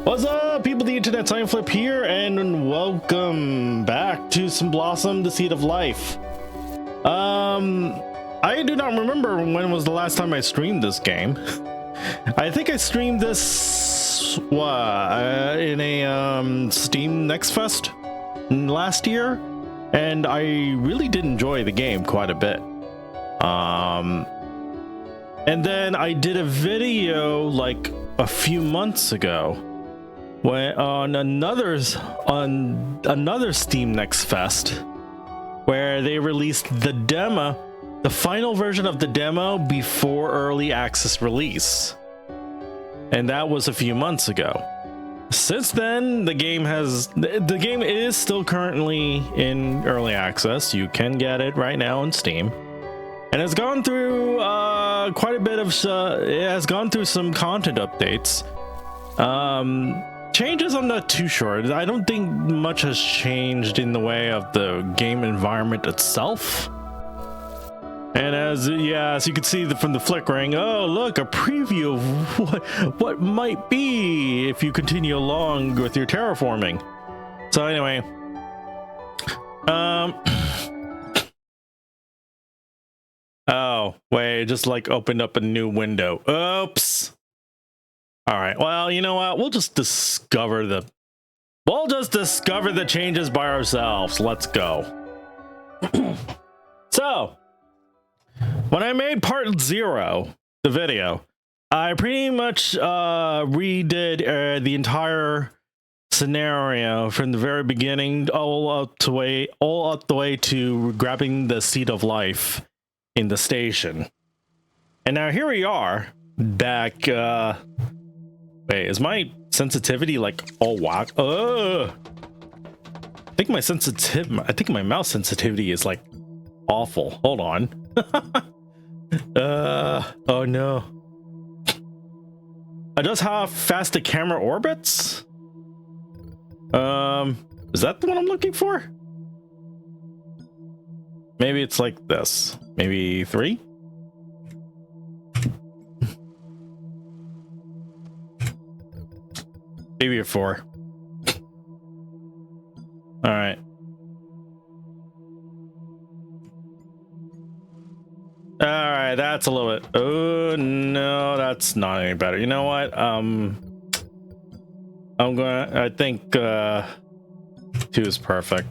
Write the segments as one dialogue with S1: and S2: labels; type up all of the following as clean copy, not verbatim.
S1: What's up, people of the internet? iamflip here, and welcome back to Some Blossom, the Seed of Life. I do not remember when was the last time I streamed this game. I think I streamed this in a Steam Next Fest last year, and I really did enjoy the game quite a bit. And then I did a video like a few months ago when on another Steam Next Fest, where they released the demo, the final version of the demo before early access release, and that was a few months ago. Since then, the game is still currently in early access. You can get it right now on Steam, and it's gone through quite a bit of it has gone through some content updates. Changes, I'm not too sure. I don't think much has changed in the way of the game environment itself. And as you can see from the flickering, oh look, a preview of what might be if you continue along with your terraforming. So anyway, oh wait, it just like opened up a new window. Oops. All right, well, you know what? We'll just discover the changes by ourselves. Let's go. So, when I made part 0, the video, I pretty much redid the entire scenario from the very beginning all up the way to grabbing the Seed of Life in the station. And now here we are back. Wait, is my sensitivity like all whack? I think my mouse sensitivity is like awful. Hold on. Oh no. Adjust how fast the camera orbits? Is that the one I'm looking for? Maybe it's like this. Maybe 3? Maybe a 4. All right. All right, that's a little bit. Oh no, that's not any better. You know what? I think 2 is perfect.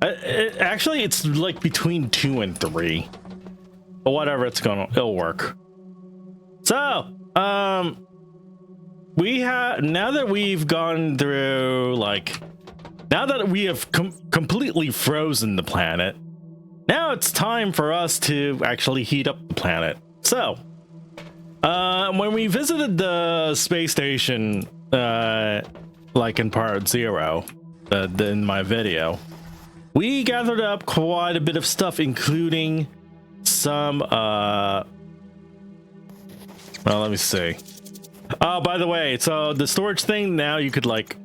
S1: Actually, it's like between 2 and 3. But whatever, it'll work. So, now that we've gone through, now that we have completely frozen the planet, now it's time for us to actually heat up the planet. So, when we visited the space station, like in part 0, in my video, we gathered up quite a bit of stuff, including some, well, let me see. Oh, by the way, so the storage thing, now you could like...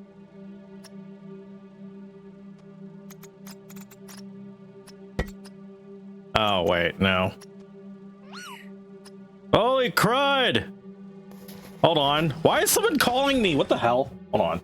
S1: Oh, wait, no. Holy crud! Hold on. Why is someone calling me? What the hell? Hold on.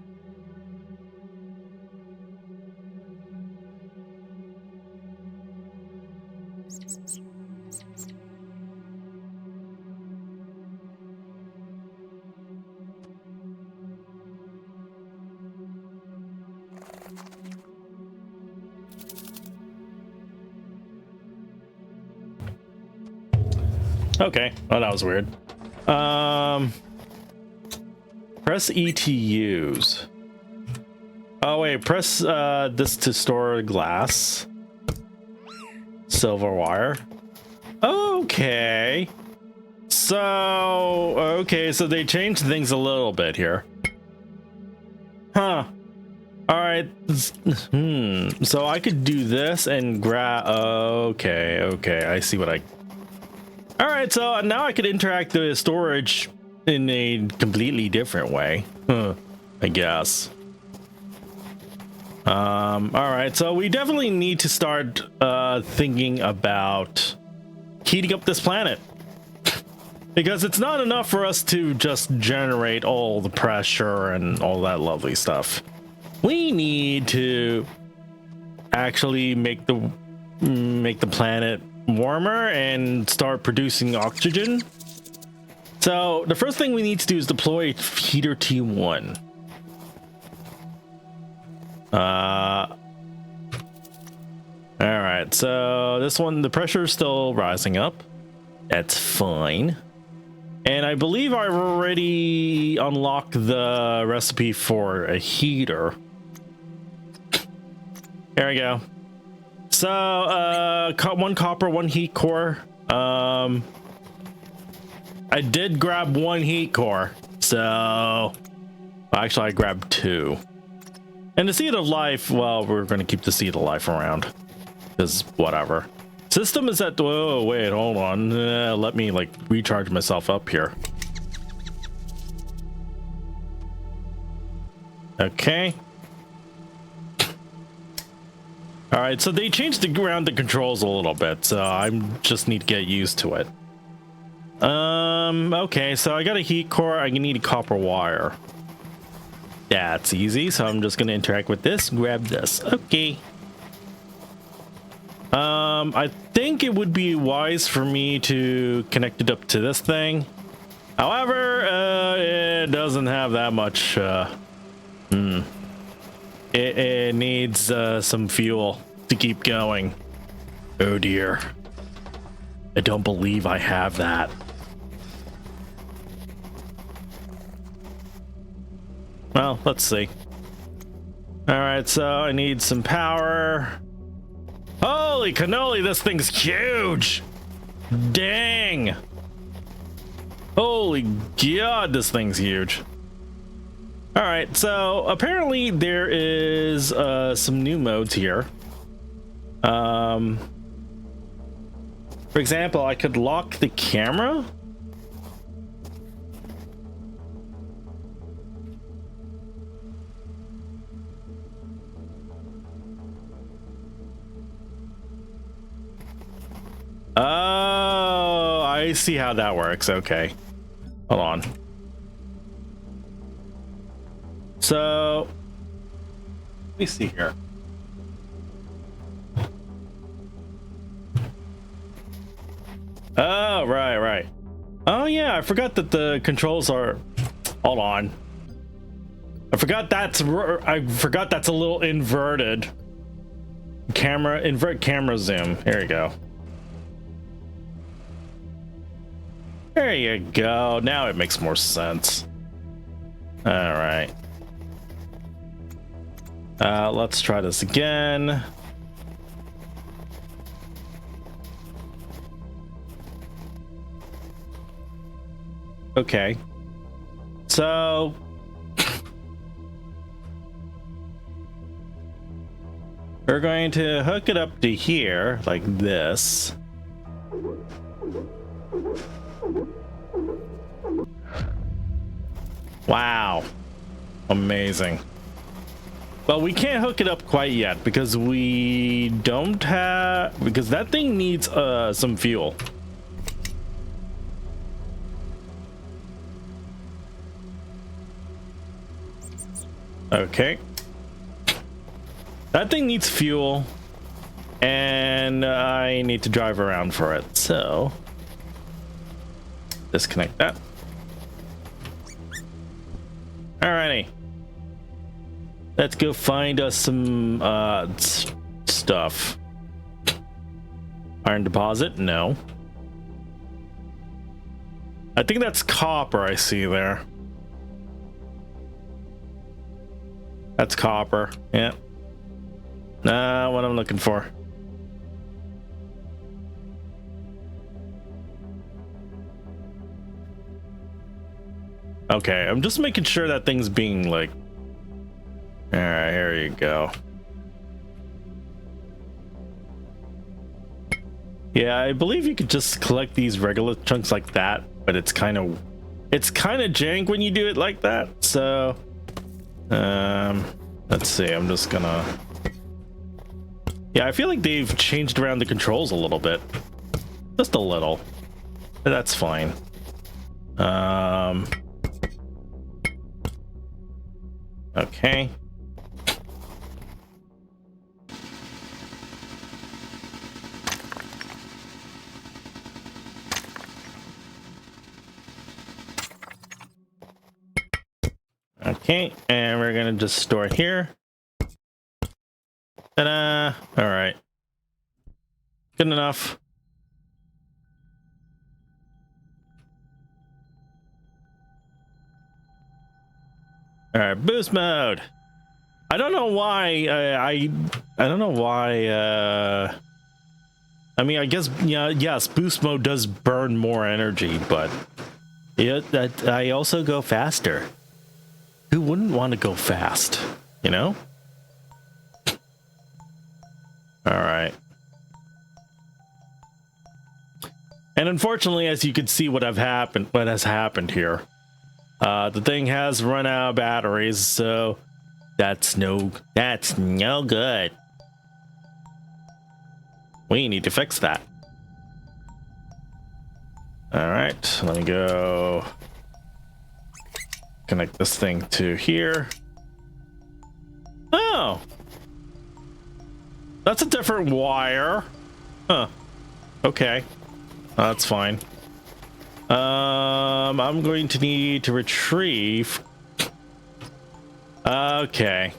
S1: Okay, well, that was weird. Press E to use. Oh wait, press this to store glass. Silver wire. Okay. So they changed things a little bit here. Huh. All right. So I could do this and grab. Okay. I see what I. All right, so now I could interact the storage in a completely different way, I guess. All right, so we definitely need to start thinking about heating up this planet. Because it's not enough for us to just generate all the pressure and all that lovely stuff. We need to actually make the planet warmer and start producing oxygen. So the first thing we need to do is deploy heater T1. All right, so this one, the pressure is still rising up. That's fine. And I believe I've already unlocked the recipe for a heater. There we go. So, one copper, one heat core. I did grab one heat core. So, actually I grabbed two. And the seed of life, well, we're going to keep the seed of life around. Because whatever. System is at, oh wait, hold on, let me like recharge myself up here. Okay. All right, so they changed around the controls a little bit, so I just need to get used to it. Okay, so I got a heat core. I need a copper wire. That's easy, so I'm just gonna interact with this, grab this. Okay. I think it would be wise for me to connect it up to this thing. However, it doesn't have that much. It needs some fuel to keep going. Oh dear. I don't believe I have that. Well, let's see. All right, so I need some power. Holy cannoli, this thing's huge. Dang. Holy god, this thing's huge. All right, so apparently there is some new modes here. For example, I could lock the camera. Oh, I see how that works. Okay, hold on. So let me see here. Oh, right. Oh yeah, I forgot that the controls are, hold on. I forgot that's a little inverted. Invert camera zoom. Here you go. There you go. Now it makes more sense. All right. Let's try this again. Okay. So we're going to hook it up to here like this. Wow. Amazing. Well, we can't hook it up quite yet because we don't have, because that thing needs some fuel. Okay. That thing needs fuel and I need to drive around for it. So disconnect that. Alrighty. Let's go find us some stuff. Iron deposit? No. I think that's copper I see there. That's copper. Yeah. Nah, what I'm looking for. Okay, I'm just making sure that thing's being like... Alright, here you go. Yeah, I believe you could just collect these regular chunks like that, but it's kind of jank when you do it like that. So, let's see. I'm just gonna. Yeah, I feel like they've changed around the controls a little bit, just a little. But that's fine. Okay. Okay, and we're gonna just store it here. Ta-da! All right. Good enough. All right, boost mode. I don't know why. I don't know why. I mean, I guess yeah. Yes, boost mode does burn more energy, but that I also go faster. Who wouldn't want to go fast? You know. All right. And unfortunately, as you can see, what has happened here, the thing has run out of batteries, so that's no good. We need to fix that. All right, let me go connect this thing to here. Oh, that's a different wire. Huh. Okay. That's fine. I'm going to need to retrieve. Okay.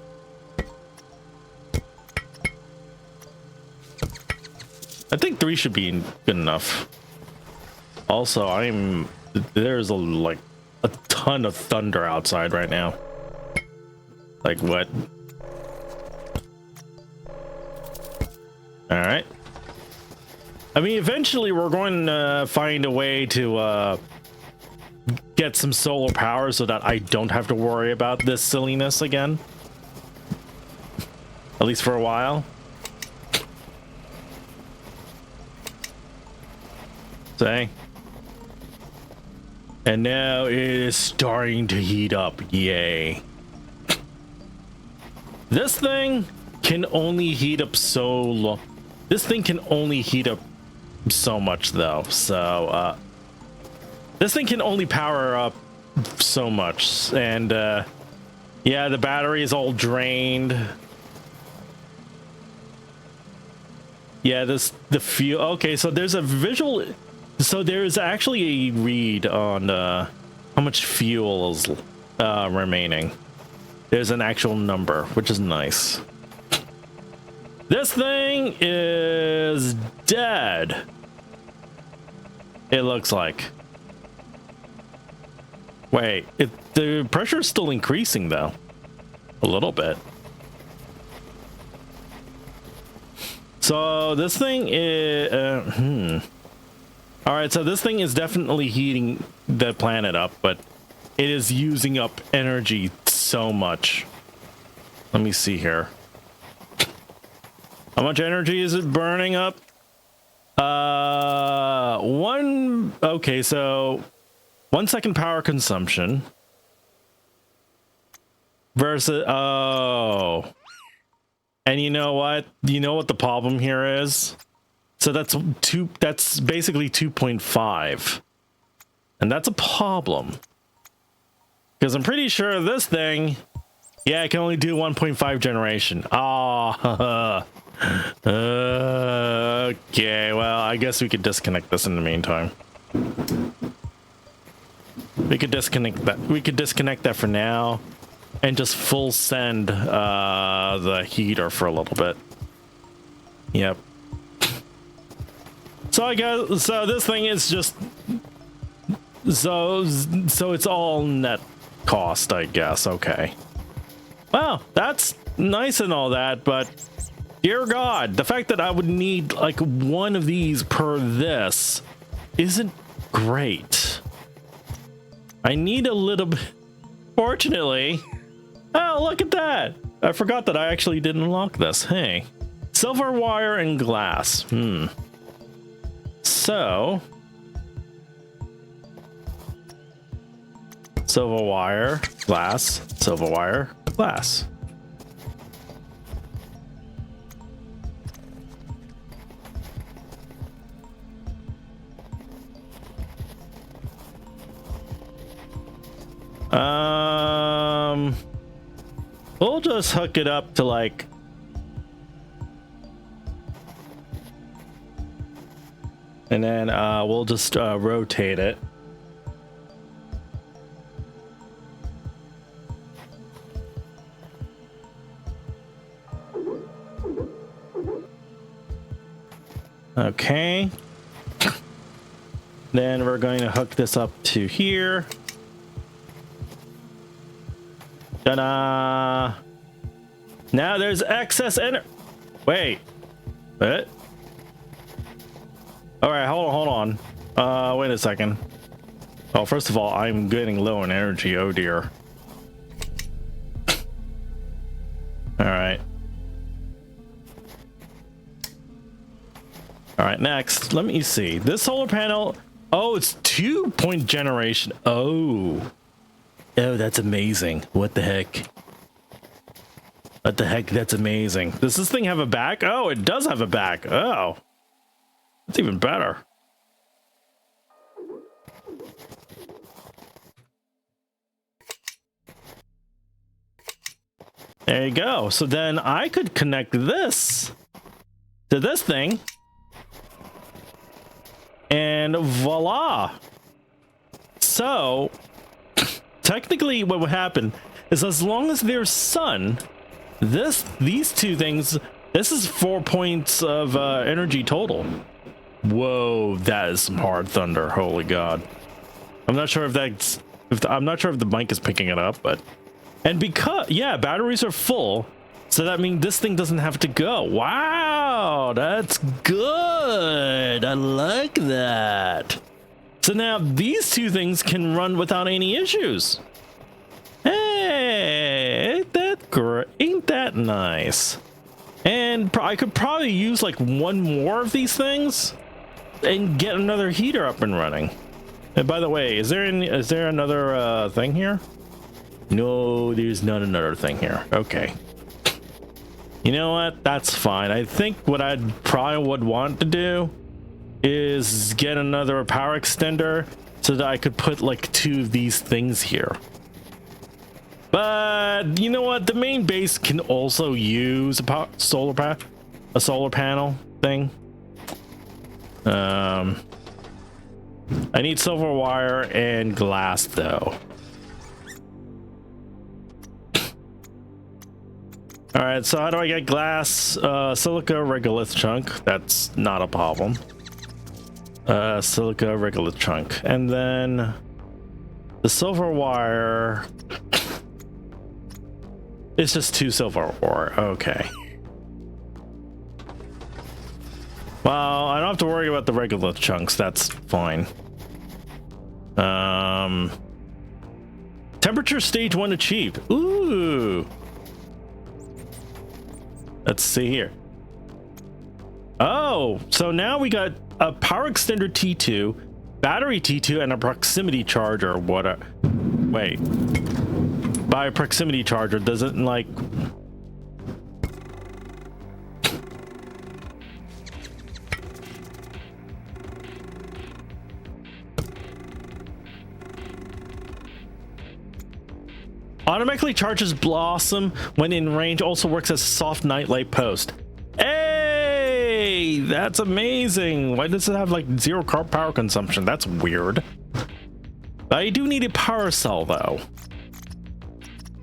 S1: I think 3 should be good enough. Also, there's like a ton of thunder outside right now. Like what? All right. I mean, eventually we're going to find a way to get some solar power so that I don't have to worry about this silliness again. At least for a while. Say. And now it is starting to heat up. Yay. This thing can only heat up so long. This thing can only heat up so much though, so this thing can only power up so much, and yeah, the battery is all drained. Yeah, the fuel. Okay, so there's a visual, so there's actually a read on how much fuel is remaining. There's an actual number, which is nice. This thing is dead. It looks like. Wait, the pressure is still increasing though. A little bit. So this thing is... Alright, so this thing is definitely heating the planet up, but it is using up energy so much. Let me see here. How much energy is it burning up? Okay, so 1 second power consumption versus, oh, and you know what the problem here is? So that's basically 2.5, and that's a problem because I'm pretty sure this thing, yeah, it can only do 1.5 generation. Oh. Okay, well, I guess we could disconnect this in the meantime. We could disconnect that for now and just full send the heater for a little bit. Yep. So I guess, so this thing is just so it's all net cost, I guess. Okay. Well, that's nice and all that, but dear God, the fact that I would need like one of these per this isn't great. I need a little bit. Fortunately, oh, look at that. I forgot that I actually didn't unlock this. Hey, silver wire and glass. So, silver wire, glass, silver wire, glass. We'll just hook it up to like. And then we'll just rotate it. Okay. Then we're going to hook this up to here. Ta-da! Now there's excess energy. Wait. What? All right, hold on. Wait a second. Oh, first of all, I'm getting low in energy. Oh dear. All right. All right, next, let me see. This solar panel, oh, it's 2-point generation. Oh, that's amazing. What the heck? What the heck? That's amazing. Does this thing have a back? Oh, it does have a back. Oh, that's even better. There you go. So then I could connect this to this thing. And voila. So technically what would happen is as long as there's sun, these two things, this is 4 points of energy total. Whoa, that is some hard thunder. Holy God. I'm not sure if that's I'm not sure if the mic is picking it up, but and because yeah, batteries are full. So that means this thing doesn't have to go. Wow, that's good. I like that. So now these two things can run without any issues. Hey, ain't that great? Ain't that nice? And I could probably use like one more of these things and get another heater up and running. And by the way, is there another thing here? No, there's not another thing here. Okay. You know what? That's fine. I think what I probably would want to do is get another power extender so that I could put like two of these things here. But you know what? The main base can also use a solar panel thing. I need silver wire and glass though. All right, so how do I get glass? Silica regolith chunk. That's not a problem. Silica regolith chunk. And then the silver wire. It's just 2 silver ore. Okay. Well, I don't have to worry about the regolith chunks. That's fine. Temperature stage 1 achieved. Ooh. Let's see here. Oh, so now we got a power extender T2, battery T2, and a proximity charger. What a wait. By a proximity charger, does it like automatically charges Blossom when in range, also works as a soft nightlight post. Hey, that's amazing. Why does it have like 0 power consumption? That's weird. I do need a power cell though.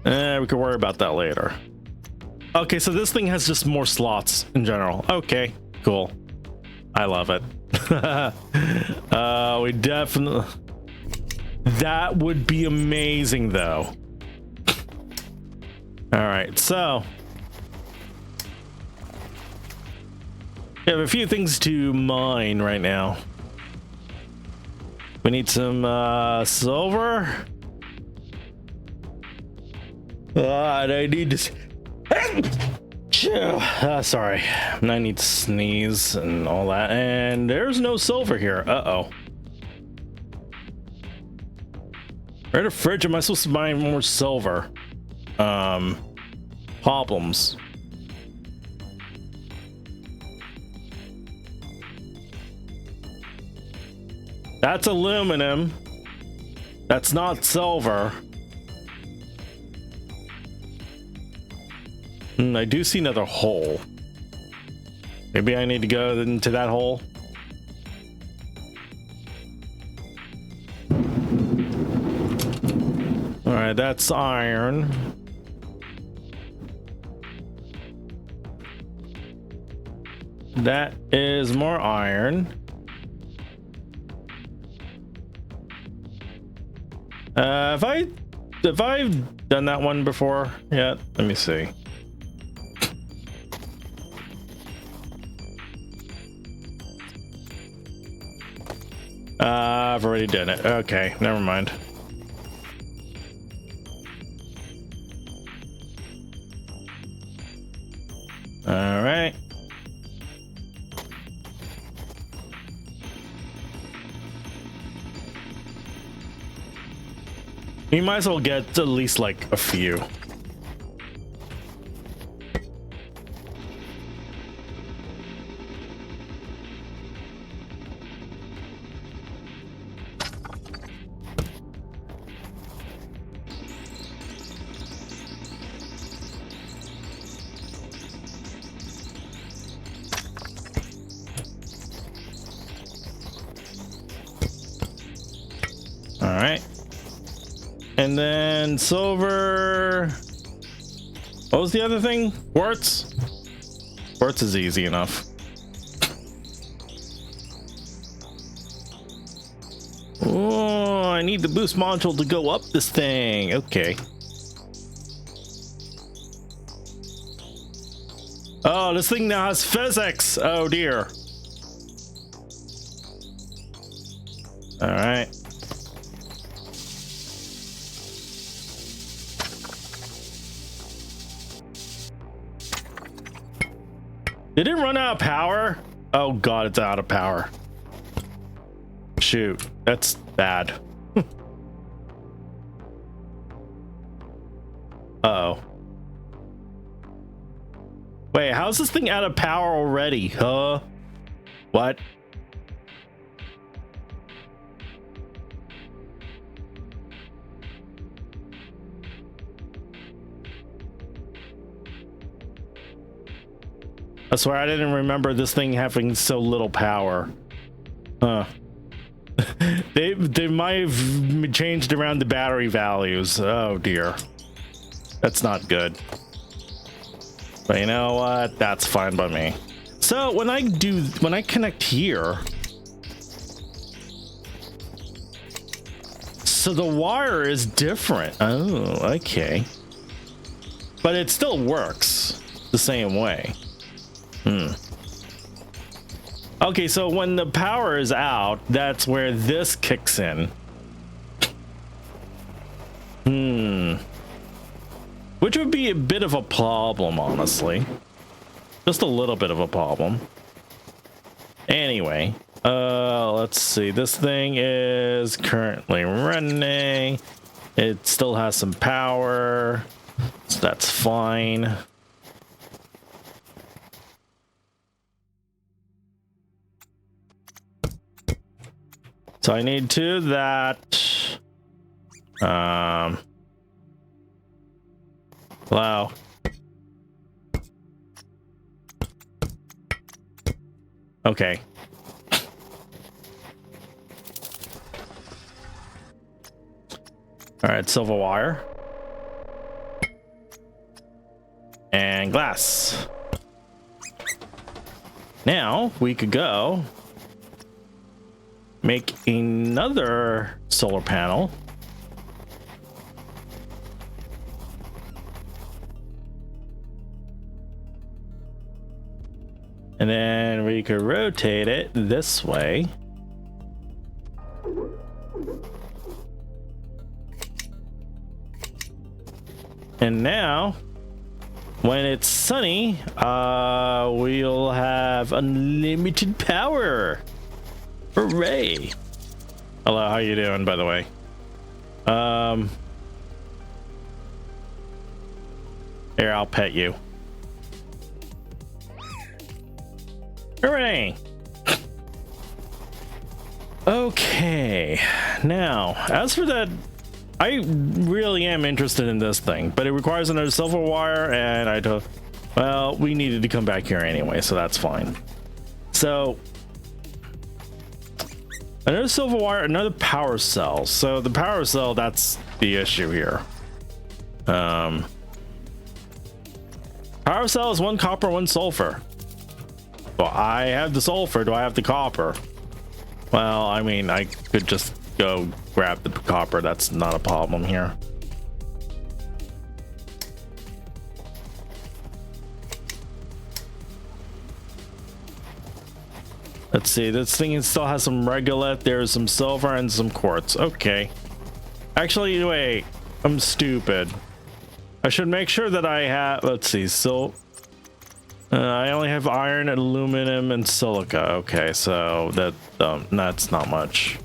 S1: We can worry about that later. Okay, so this thing has just more slots in general. Okay, cool. I love it. We definitely... That would be amazing though. All right, so we have a few things to mine right now. We need some silver. And I need to... sorry. I need to sneeze and all that. And there's no silver here. Uh-oh. Where in the fridge am I supposed to buy more silver? Problems. That's aluminum. That's not silver. I do see another hole. Maybe I need to go into that hole. All right, that's iron. That is more iron. Have I done that one before yet? Let me see. I've already done it. Okay, never mind. All right. You might as well get at least like a few. All right. And then silver. What was the other thing? Quartz? Quartz is easy enough. Oh, I need the boost module to go up this thing. Okay. Oh, this thing now has physics. Oh dear. All right. Did it run out of power? Oh god, it's out of power. Shoot, that's bad. Uh-oh. Wait, how's this thing out of power already? Huh? What? I swear I didn't remember this thing having so little power. Huh. They might have changed around the battery values. Oh dear. That's not good. But you know what? That's fine by me. So when I connect here, so the wire is different. Oh, okay. But it still works the same way. Okay, so when the power is out, that's where this kicks in. Which would be a bit of a problem, honestly. Just a little bit of a problem. Anyway, let's see. This thing is currently running. It still has some power, so that's fine. So I need to that. Wow. Okay. All right, silver wire. And glass. Now we could go make another solar panel. And then we could rotate it this way. And now, when it's sunny, we'll have unlimited power. Hooray! Hello, how you doing, by the way? Here, I'll pet you. Hooray! Okay, now, as for that, I really am interested in this thing, but it requires another silver wire, and I Well, we needed to come back here anyway, so that's fine. So another silver wire, another power cell. So the power cell, that's the issue here. Power cell is 1 copper, 1 sulfur. Well, I have the sulfur. Do I have the copper? Well, I mean, I could just go grab the copper. That's not a problem here. Let's see, this thing still has some regolith. There's some silver and some quartz. Okay. Actually, wait. I'm stupid. I should make sure that I have... Let's see, I only have iron, aluminum, and silica. Okay, so that's not much.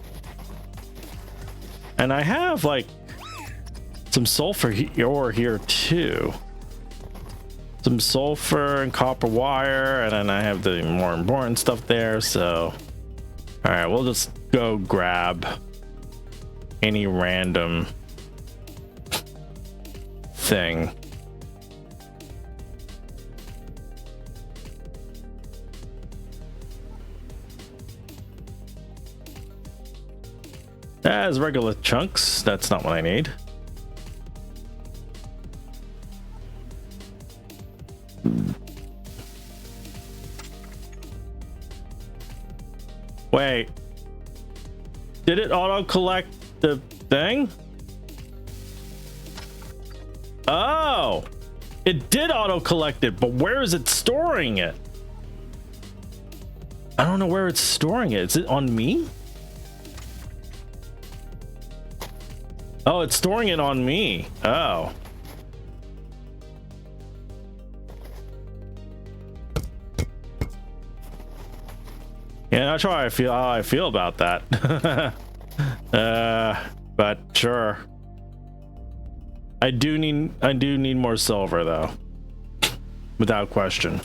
S1: And I have, like, some sulfur ore here, too. Some sulfur and copper wire, and then I have the more important stuff there, so... Alright, we'll just go grab any random thing. As regular chunks, that's not what I need. Wait, did it auto collect the thing? Oh, it did auto collect it, but where is it storing it? I don't know where it's storing it. Is it on me? Oh, it's storing it on me. Oh. Yeah, not sure how I feel about that. But sure. I do need more silver though. Without question.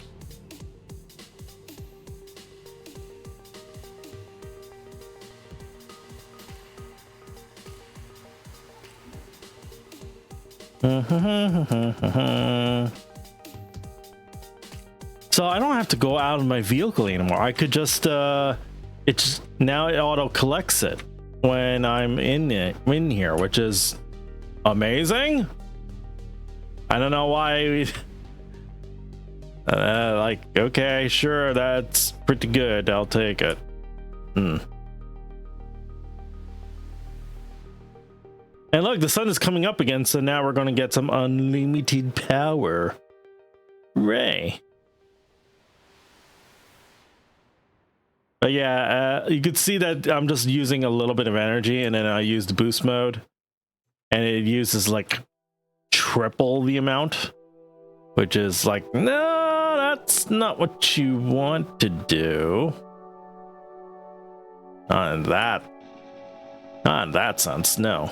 S1: So I don't have to go out of my vehicle anymore. I could just now it auto collects it when I'm in here, which is amazing. I don't know why like, okay, sure, that's pretty good. I'll take it. And look, the sun is coming up again, so now we're going to get some unlimited power. Hooray. But yeah, you could see that I'm just using a little bit of energy, and then I used boost mode, and it uses like triple the amount, which is like, no, that's not what you want to do. Not in that sense, no.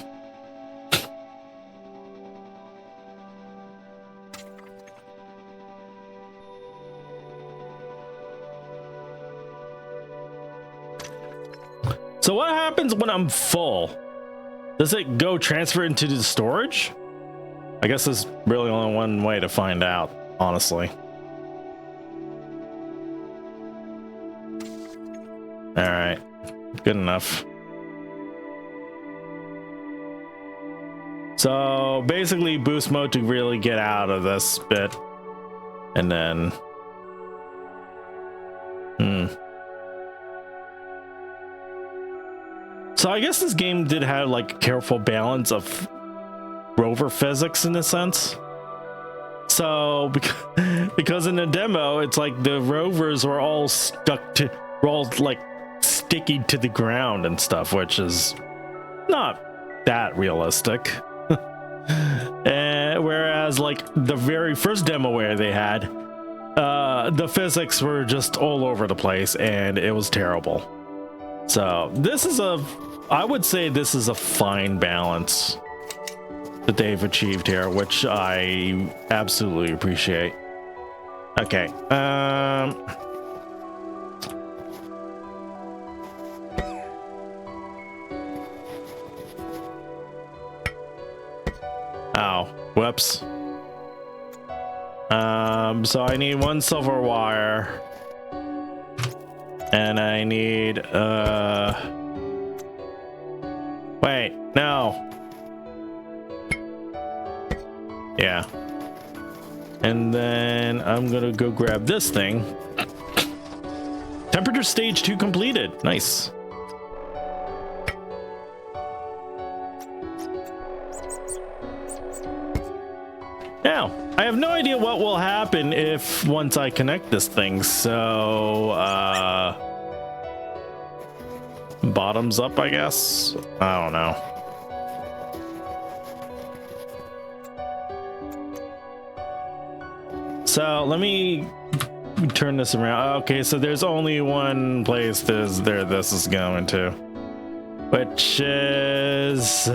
S1: So what happens when I'm full? Does it go transfer into the storage? I guess there's really only one way to find out, honestly. All right, good enough. So basically boost mode to really get out of this bit. And then... So I guess this game did have like a careful balance of rover physics in a sense. So because in the demo, it's like the rovers were all like sticky to the ground and stuff, which is not that realistic. Whereas like the very first demo where they had, the physics were just all over the place and it was terrible. So this is I would say this is a fine balance that they've achieved here, which I absolutely appreciate. Okay. Ow. Whoops. So I need 1 silver wire. And I need, wait, no. Yeah. And then I'm gonna go grab this thing. Temperature stage 2 completed. Nice. Now, I have no idea what will happen if once I connect this thing, so bottoms up, I guess. I don't know. So let me turn this around. Okay, so there's only one place this is going to, which is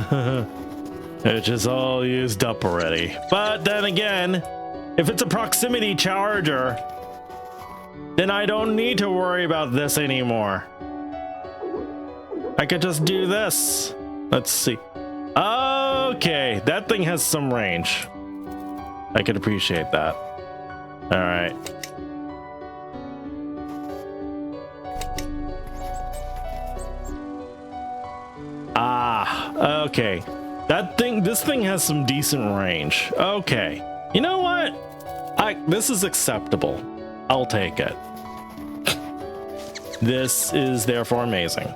S1: which is all used up already. But then again, if it's a proximity charger, then I don't need to worry about this anymore. I could just do this. Let's see. Okay, that thing has some range. I could appreciate that. All right. Ah, okay. This thing has some decent range. Okay. You know what? This is acceptable. I'll take it. This is therefore amazing.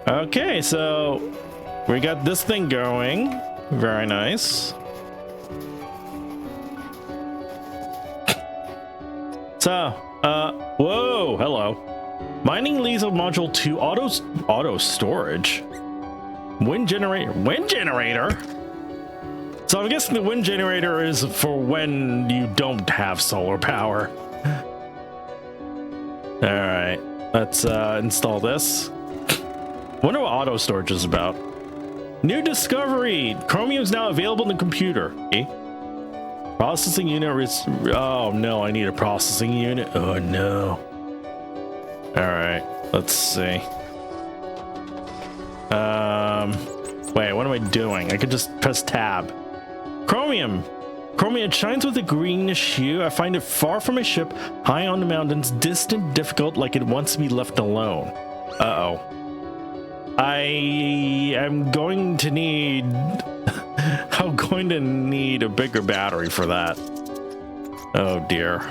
S1: Okay, so we got this thing going. Very nice. So, whoa, hello. Mining laser module 2 auto storage. Wind generator? So I'm guessing the wind generator is for when you don't have solar power. All right, let's install this. Wonder what auto storage is about. New discovery. Chromium is now available in the computer. Okay. Processing unit is, oh no, I need a processing unit. Oh no. All right, let's see. Wait, what am I doing? I could just press tab. Chromium. Chromium shines with a greenish hue. I find it far from a ship, high on the mountains, distant, difficult, like it wants to be left alone. Uh-oh. I am going to need... I'm going to need a bigger battery for that. Oh dear.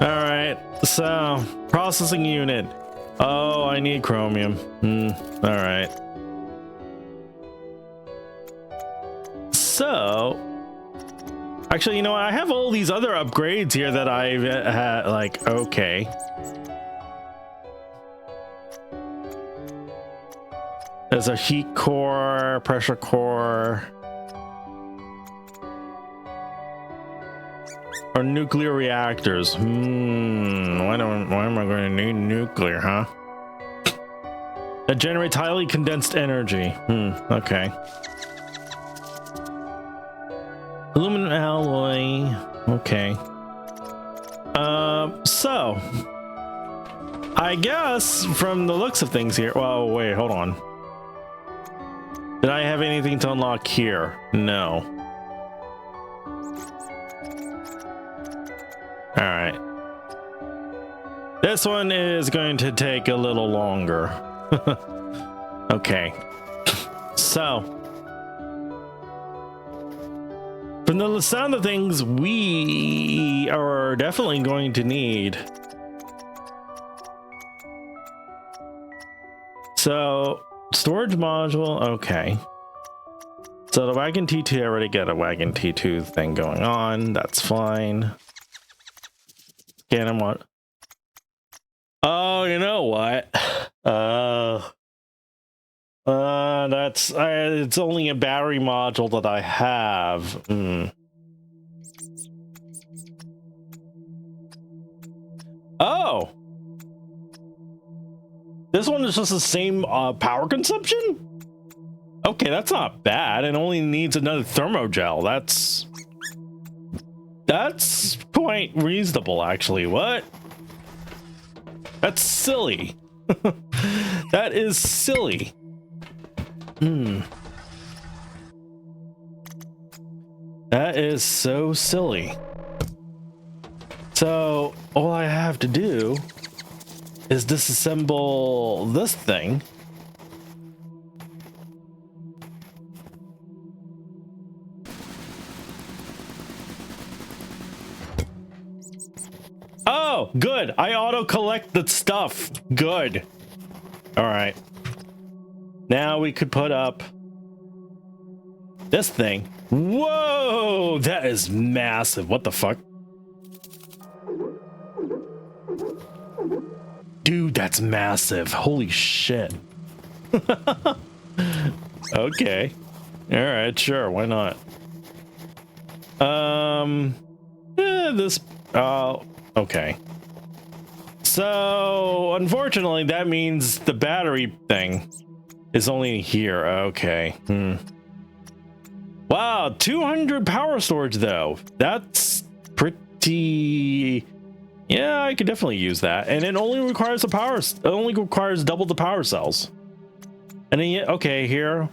S1: All right, so processing unit. Oh, I need chromium. All right. So, actually, you know what? I have all these other upgrades here that I've had. Like, okay. There's a heat core, pressure core, or nuclear reactors. Why am I going to need nuclear, huh? That generates highly condensed energy. Okay. Aluminum alloy. Okay. So I guess from the looks of things here. Well, wait, hold on. Did I have anything to unlock here? No. All right. This one is going to take a little longer. Okay. So, from the sound of things, we are definitely going to need. So, storage module, okay. So the Wagon T2, I already got a Wagon T2 thing going on. That's fine. Scan what? Oh, you know what? That's it's only a battery module that I have. Oh, this one is just the same power consumption. Okay, that's not bad. It only needs another thermogel. That's quite reasonable, actually. What? That's silly. That is silly. That is so silly. So all I have to do is disassemble this thing. Oh, good. I auto collect the stuff. Good. All right. Now we could put up this thing. Whoa, that is massive. What the fuck? Dude, that's massive. Holy shit. Okay. All right, sure. Why not? Okay. So, unfortunately, that means the battery thing is only here. Okay. Wow, 200 power storage though. That's pretty. Yeah, I could definitely use that, and it only requires double the power cells. And then okay, here.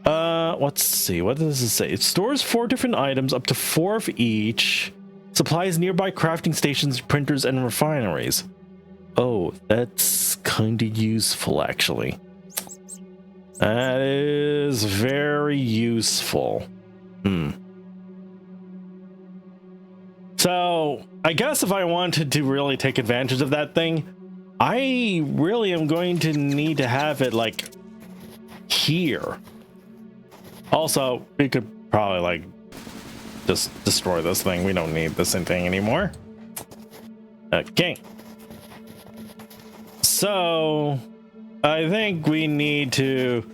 S1: Let's see. What does it say? It stores 4 different items, up to 4 of each. Supplies nearby crafting stations, printers, and refineries. Oh, that's kind of useful, actually. That is very useful. So, I guess if I wanted to really take advantage of that thing, I really am going to need to have it, like, here. Also, we could probably, like, just destroy this thing. We don't need this thing anymore. Okay. So, I think we need to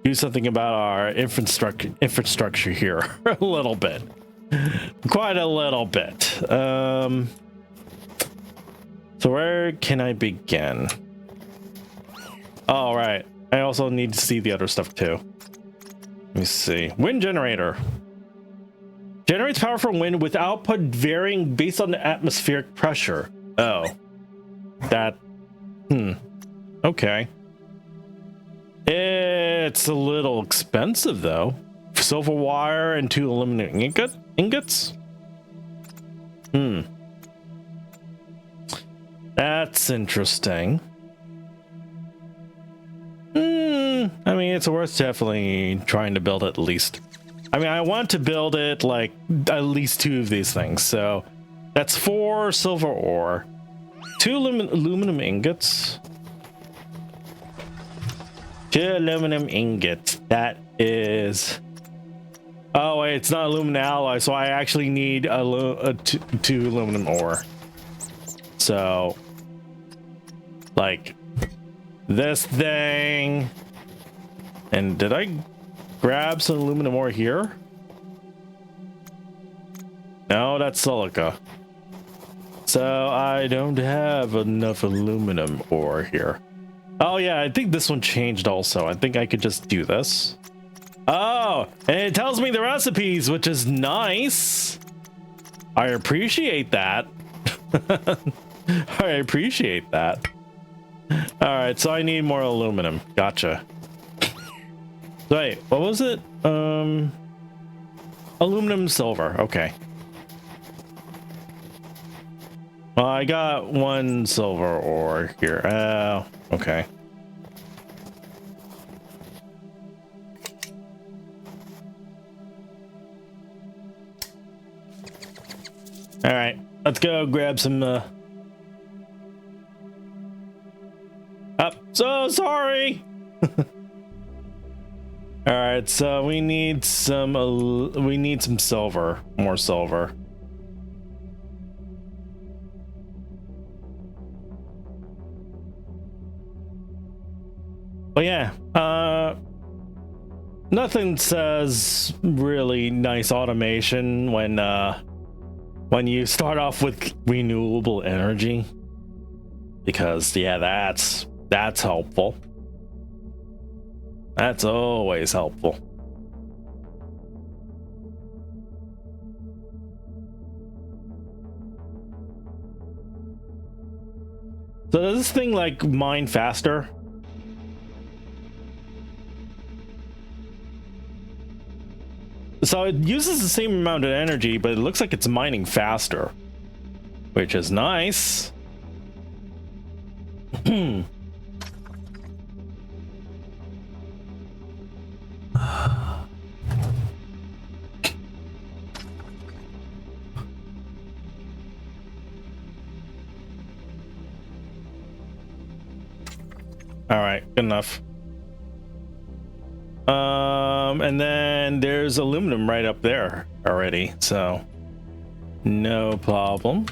S1: do something about our infrastructure here a little bit. Quite a little bit. So where can I begin? All right. I also need to see the other stuff too. Let me see. Wind generator. Generates power from wind with output varying based on the atmospheric pressure. Oh. That. Okay. It's a little expensive though. Silver wire and 2 aluminum ingots. That's interesting. I mean, it's worth definitely trying to build at least. I mean, I want to build it like at least 2 of these things. So that's 4 silver ore, 2 aluminum ingots. 2 aluminum ingots. That is. Oh wait, it's not aluminum alloy, so I actually need 2 aluminum ore. So, like this thing. And did I grab some aluminum ore here? No, that's silica. So I don't have enough aluminum ore here. Oh yeah, I think this one changed also. I think I could just do this. Oh, and it tells me the recipes, which is nice. I appreciate that. I appreciate that. All right, so I need more aluminum. Gotcha. Wait, what was it? Aluminum, silver. Okay. Well, I got 1 silver ore here. Oh, okay. All right, let's go grab some. So sorry. All right, so we need some silver, more silver. But yeah, nothing says really nice automation when you start off with renewable energy, because yeah, that's helpful. That's always helpful. So does this thing like mine faster? So it uses the same amount of energy, but it looks like it's mining faster, which is nice. All right, good enough. And then there's aluminum right up there already, so no problem.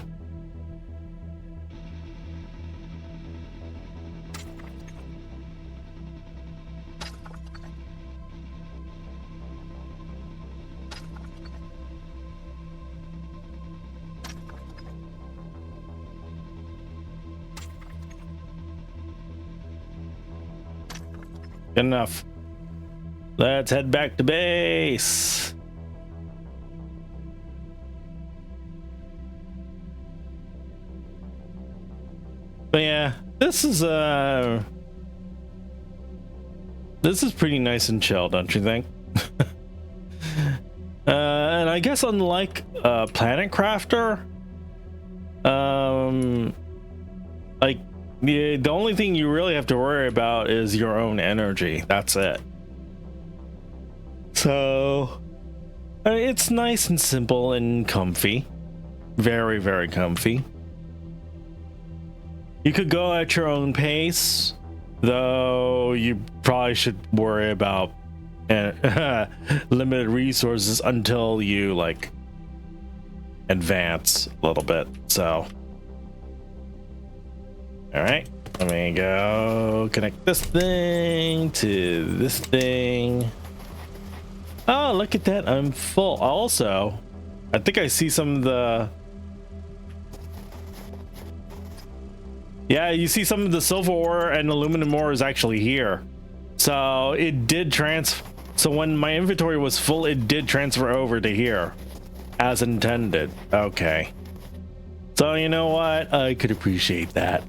S1: Good enough. Let's head back to base. But yeah, this is pretty nice and chill, don't you think? And I guess unlike Planet Crafter, like the only thing you really have to worry about is your own energy. That's it. So it's nice and simple and comfy. Very, very comfy. You could go at your own pace, though you probably should worry about limited resources until you like advance a little bit. So all right, let me go connect this thing to this thing. Oh, look at that, I'm full. Also, I think I see some of the, yeah, you see some of the silver ore and aluminum ore is actually here. So it did so when my inventory was full, it did transfer over to here as intended. Okay, so you know what, I could appreciate that.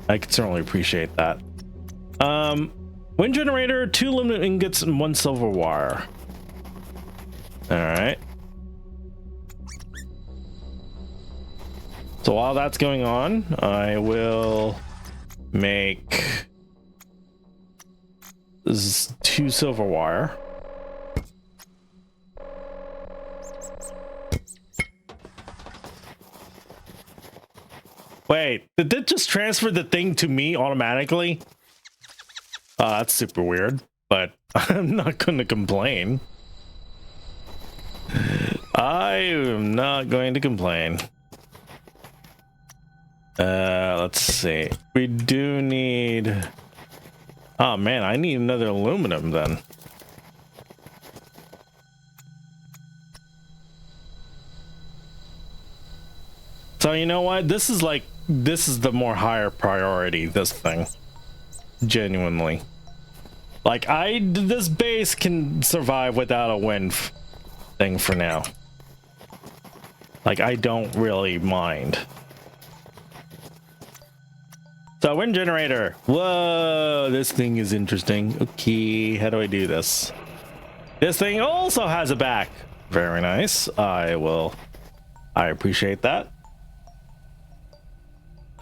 S1: I could certainly appreciate that. Wind generator, 2 aluminum ingots and 1 silver wire. All right. So while that's going on, I will make 2 silver wire. Wait, did it just transfer the thing to me automatically? That's super weird, but I'm not going to complain. I am not going to complain. Let's see. We do need... Oh man, I need another aluminum then. So you know what? This is the more higher priority, this thing. Genuinely. Like this base can survive without a wind thing for now. Like I don't really mind. So wind generator. Whoa, this thing is interesting. Okay, how do I do this? This thing also has a back. Very nice. I appreciate that.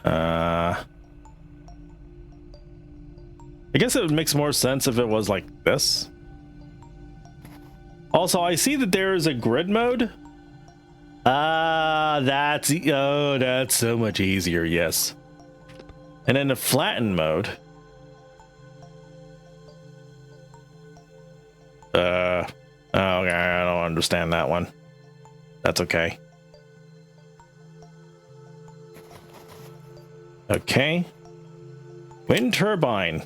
S1: I guess it would make more sense if it was like this. Also, I see that there is a grid mode. That's so much easier. Yes. And then the flatten mode. Okay, I don't understand that one. That's okay. Okay. Wind turbine.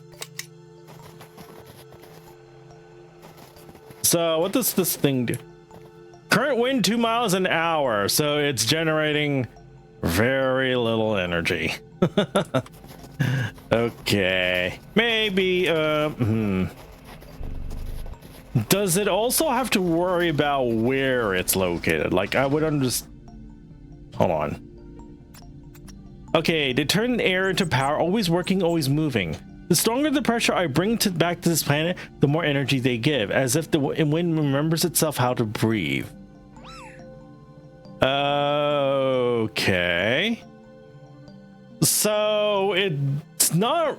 S1: So what does this thing do? Current wind 2 miles an hour, so it's generating very little energy. Okay, maybe does it also have to worry about where it's located? Like I would understand. Hold on. Okay, they turn air into power, always working, always moving. The stronger the pressure I bring back to this planet, the more energy they give, as if the wind remembers itself how to breathe. Okay. So it's not.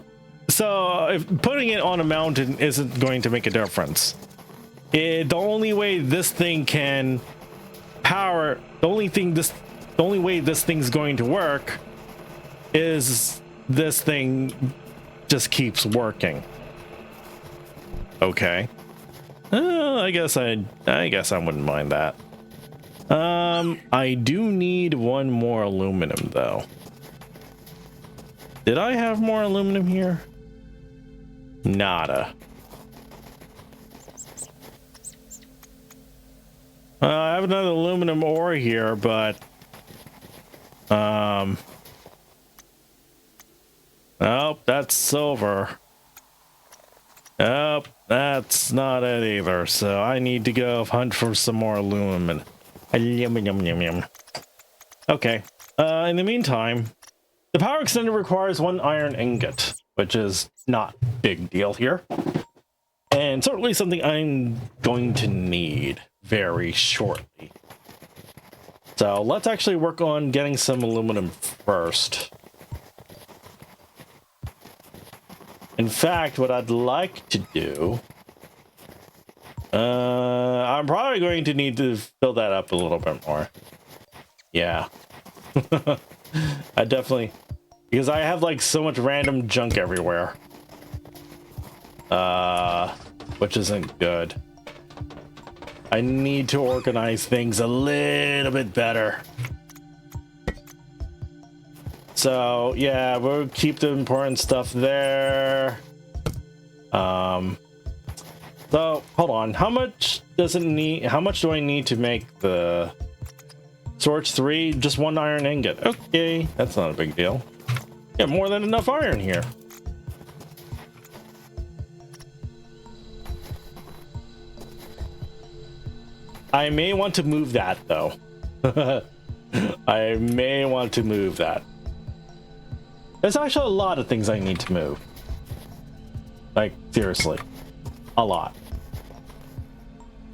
S1: So if putting it on a mountain isn't going to make a difference. The only way this thing can power, the only way this thing's going to work is this thing just keeps working. Okay. I guess I wouldn't mind that. I do need one more aluminum though. Did I have more aluminum here? Nada. I have another aluminum ore here, but oh, that's silver. Oh, that's not it either. So I need to go hunt for some more aluminum. Okay. In the meantime, the power extender requires 1 iron ingot, which is not a big deal here. And certainly something I'm going to need very shortly. So let's actually work on getting some aluminum first. In fact, what I'd like to do, I'm probably going to need to fill that up a little bit more. Yeah. I definitely, because I have like so much random junk everywhere. Which isn't good. I need to organize things a little bit better. So yeah, we'll keep the important stuff there. So hold on, how much does it need? How much do I need to make the Storage 3? Just 1 iron ingot. Okay, that's not a big deal. Yeah, more than enough iron here. I may want to move that though. I may want to move that. There's actually a lot of things I need to move. Like, seriously. A lot.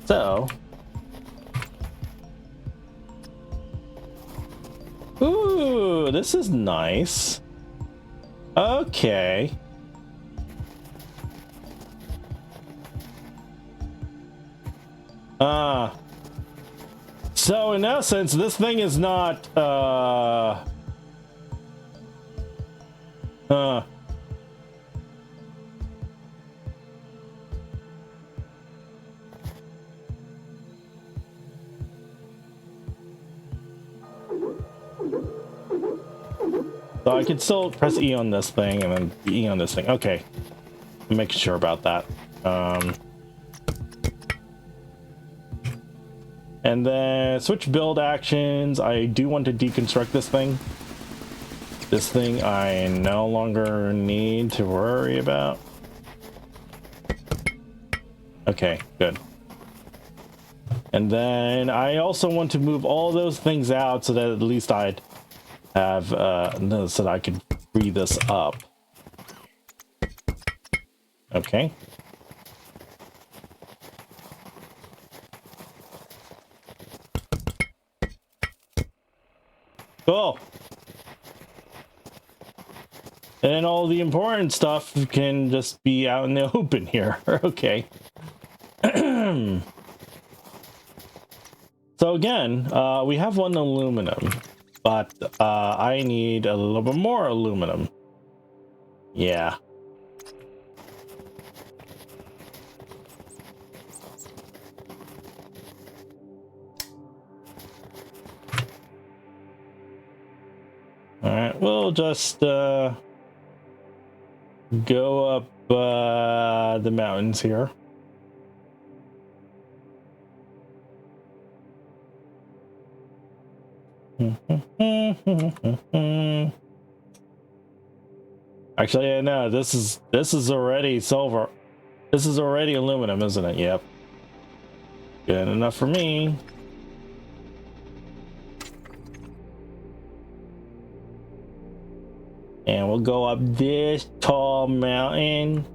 S1: So. Ooh, this is nice. Okay. So in essence, this thing is not, so I could still press E on this thing and then E on this thing. Okay. I'm making sure about that. And then switch build actions. I do want to deconstruct this thing. This thing I no longer need to worry about. Okay, good. And then I also want to move all those things out so that at least I'd have so that I could free this up. Okay. Cool. And all the important stuff can just be out in the open here. Okay. So again, we have 1 aluminum, but I need a little bit more aluminum. Yeah. All right, we'll just go up the mountains here. Actually, yeah, no, this is already silver. This is already aluminum, isn't it? Yep. Good enough for me. And we'll go up this tall mountain.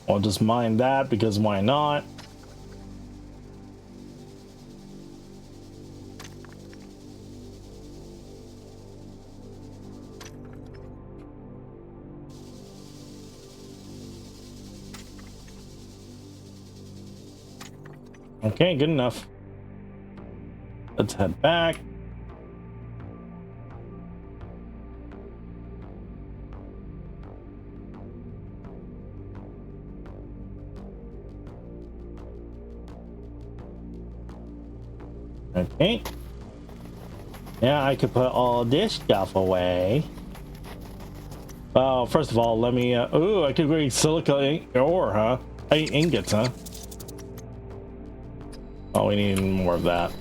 S1: I'll just mine that because why not? Okay, good enough. Let's head back. Okay. Yeah, I could put all this stuff away. Well, first of all, let me. Ooh, I could bring silica ore, huh? Ingots, huh? Oh, we need more of that.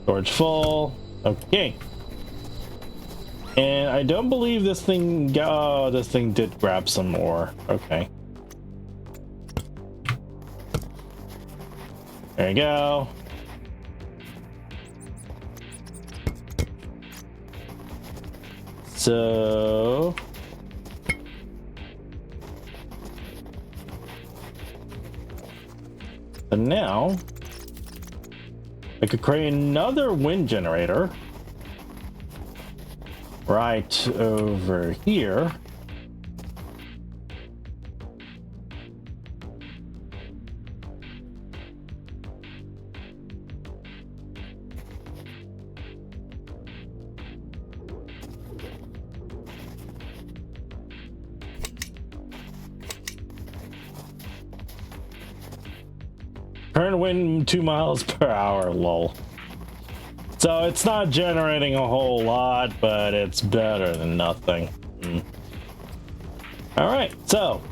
S1: Storage full. Okay. And I don't believe this thing. Oh, this thing did grab some more. Okay. There you go. So now I could create another wind generator right over here. Current wind 2 miles per hour, lol. So it's not generating a whole lot, but it's better than nothing. All right, so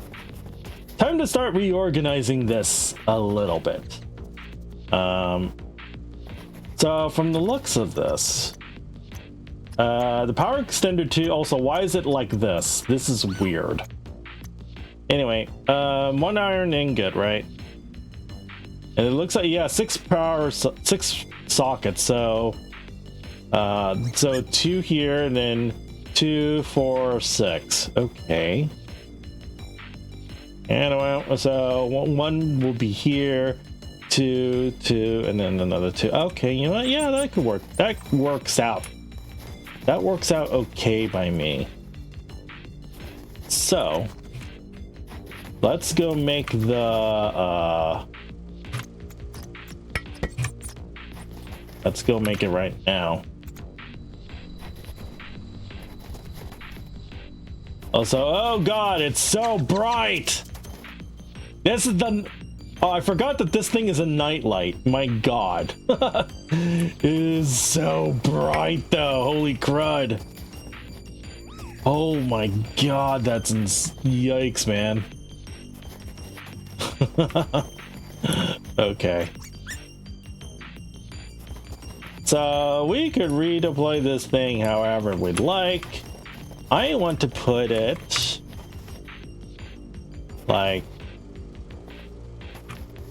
S1: time to start reorganizing this a little bit. So from the looks of this, the power extender 2, also, why is it like this? This is weird. Anyway, 1 iron ingot, right? And it looks like, yeah, 6 sockets. So 2 here, and then 2, 4, 6. Okay. And so one will be here, 2, 2, and then another 2. Okay, you know what? Yeah, that could work. That works out. That works out okay by me. So let's go make the let's go make it right now. Also, oh god, it's so bright! This is the... Oh, I forgot that this thing is a nightlight. My god. It is so bright though, holy crud. Oh my god, that's yikes, man. Okay. So we could redeploy this thing however we'd like. I want to put it like,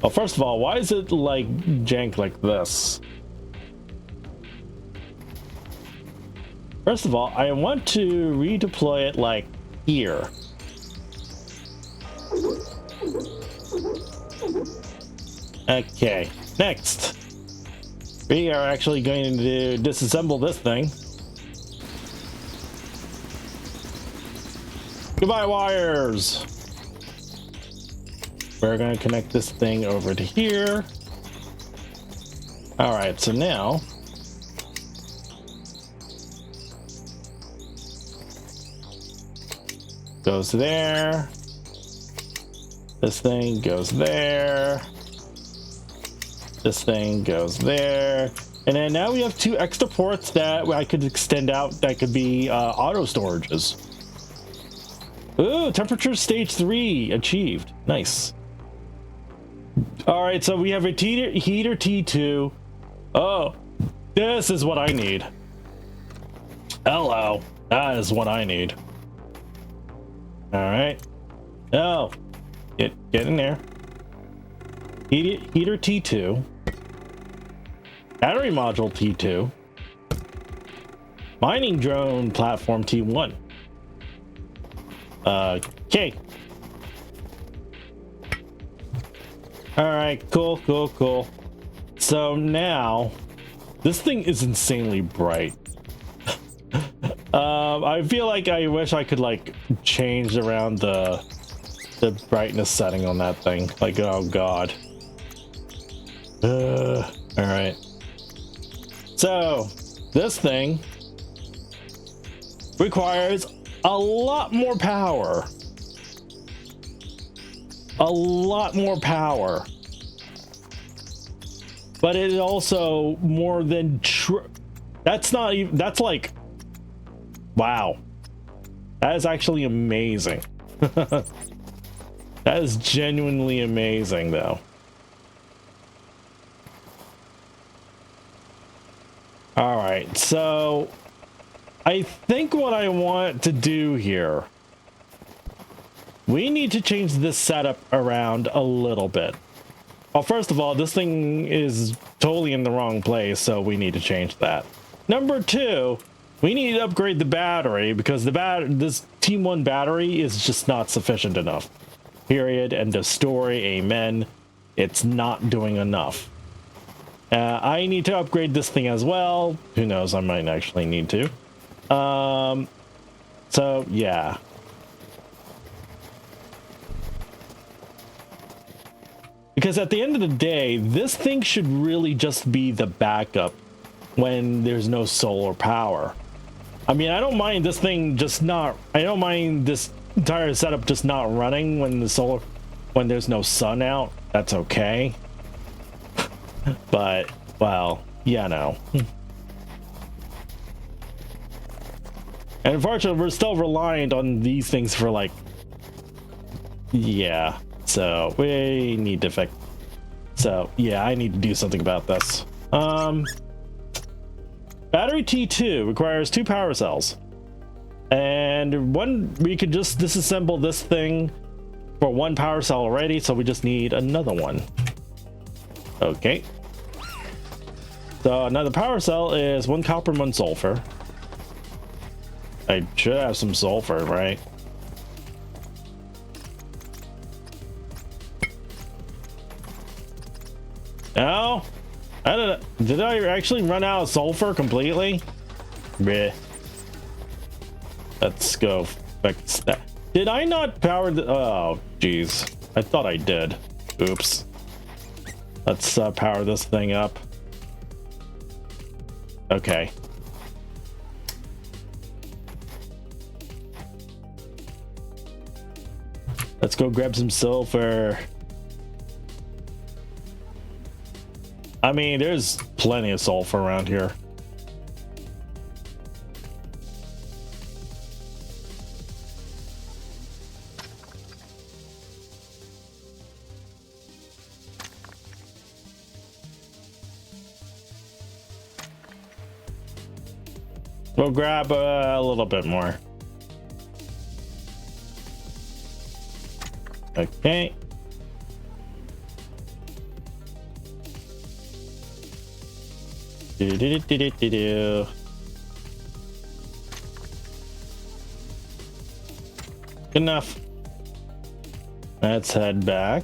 S1: well, first of all, why is it like jank like this? First of all, I want to redeploy it like here. Okay, next. We are actually going to disassemble this thing. Goodbye, wires. We're going to connect this thing over to here. All right, so now goes there. This thing goes there. This thing goes there. And then now we have 2 extra ports that I could extend out that could be auto storages. Ooh, temperature stage 3 achieved. Nice. All right, so we have a heater T2. Oh, this is what I need. Hello, that is what I need. All right. Oh, Get in there. Heater T2. Battery module T2. Mining drone platform T1. Okay. Alright, cool. So now, this thing is insanely bright. I feel like I wish I could like change around the brightness setting on that thing. Like, oh god. Alright. So, this thing requires a lot more power. A lot more power. But it also more than that's not even, that's like, wow. That is actually amazing. That is genuinely amazing though. All right, so I think what I want to do here, we need to change this setup around a little bit. Well, first of all, this thing is totally in the wrong place, so we need to change that. Number two, we need to upgrade the battery because this T1 battery is just not sufficient enough. Period. End of story. Amen. It's not doing enough. I need to upgrade this thing as well. Who knows? I might actually need to. So yeah. Because at the end of the day, this thing should really just be the backup when there's no solar power. I mean, I don't mind this thing just not, I don't mind this entire setup just not running when there's no sun out. That's okay. But, well, yeah, no. And unfortunately, we're still reliant on these things for like, yeah. So we need to fix. So yeah, I need to do something about this. Battery T2 requires 2 power cells, and we could just disassemble this thing for 1 power cell already. So we just need another one. Okay. So another power cell is 1 copper, 1 sulfur. I should have some sulfur, right? No, I don't know. Did I actually run out of sulfur completely? Bleh. Let's go fix that. Did I not power the? Oh, geez. I thought I did. Oops. Let's power this thing up. Okay. Let's go grab some sulfur. I mean, there's plenty of sulfur around here. We'll grab a little bit more. Okay. Good enough. Let's head back.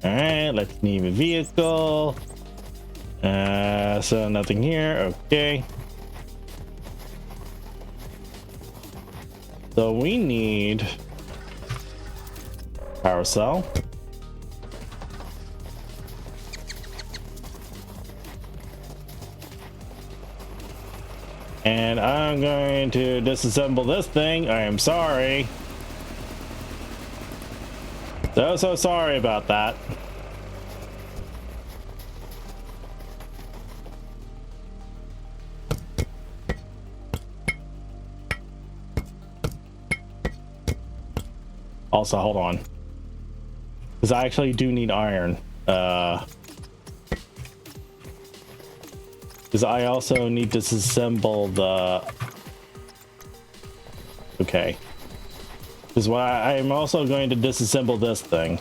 S1: All right, let's name a vehicle. So nothing here. Okay. So we need power cell. And I'm going to disassemble this thing. I am sorry. So sorry about that. Also, hold on. Because I actually do need iron. Because I also need to disassemble the... Okay. Because I'm also going to disassemble this thing.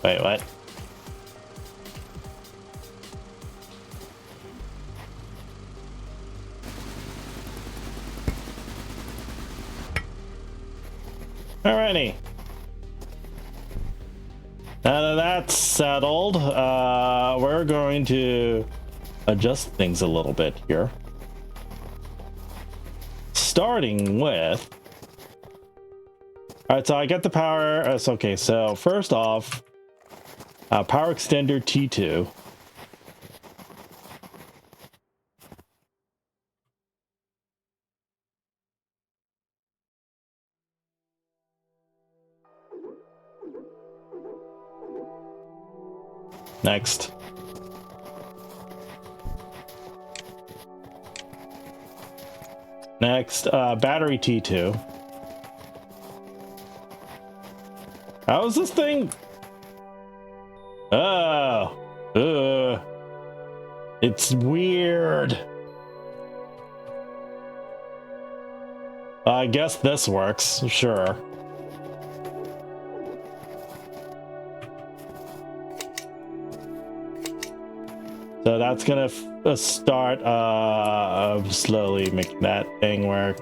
S1: Wait, what? Alrighty. Now that that's settled, we're going to adjust things a little bit here. Starting with... Alright, so I got the power. It's okay, so first off, power extender T2. Next. Next, battery T2. How's this thing? Oh, it's weird. I guess this works, sure. So that's gonna start slowly making that thing work.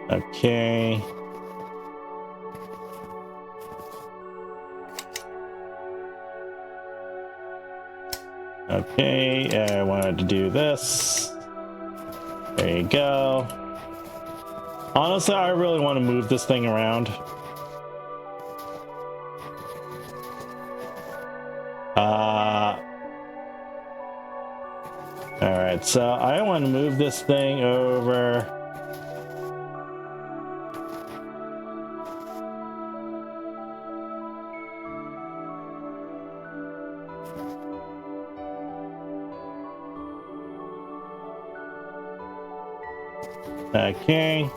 S1: Okay. Okay, I wanted to do this. There you go. Honestly, I really want to move this thing around. Alright, so I want to move this thing over. Okay.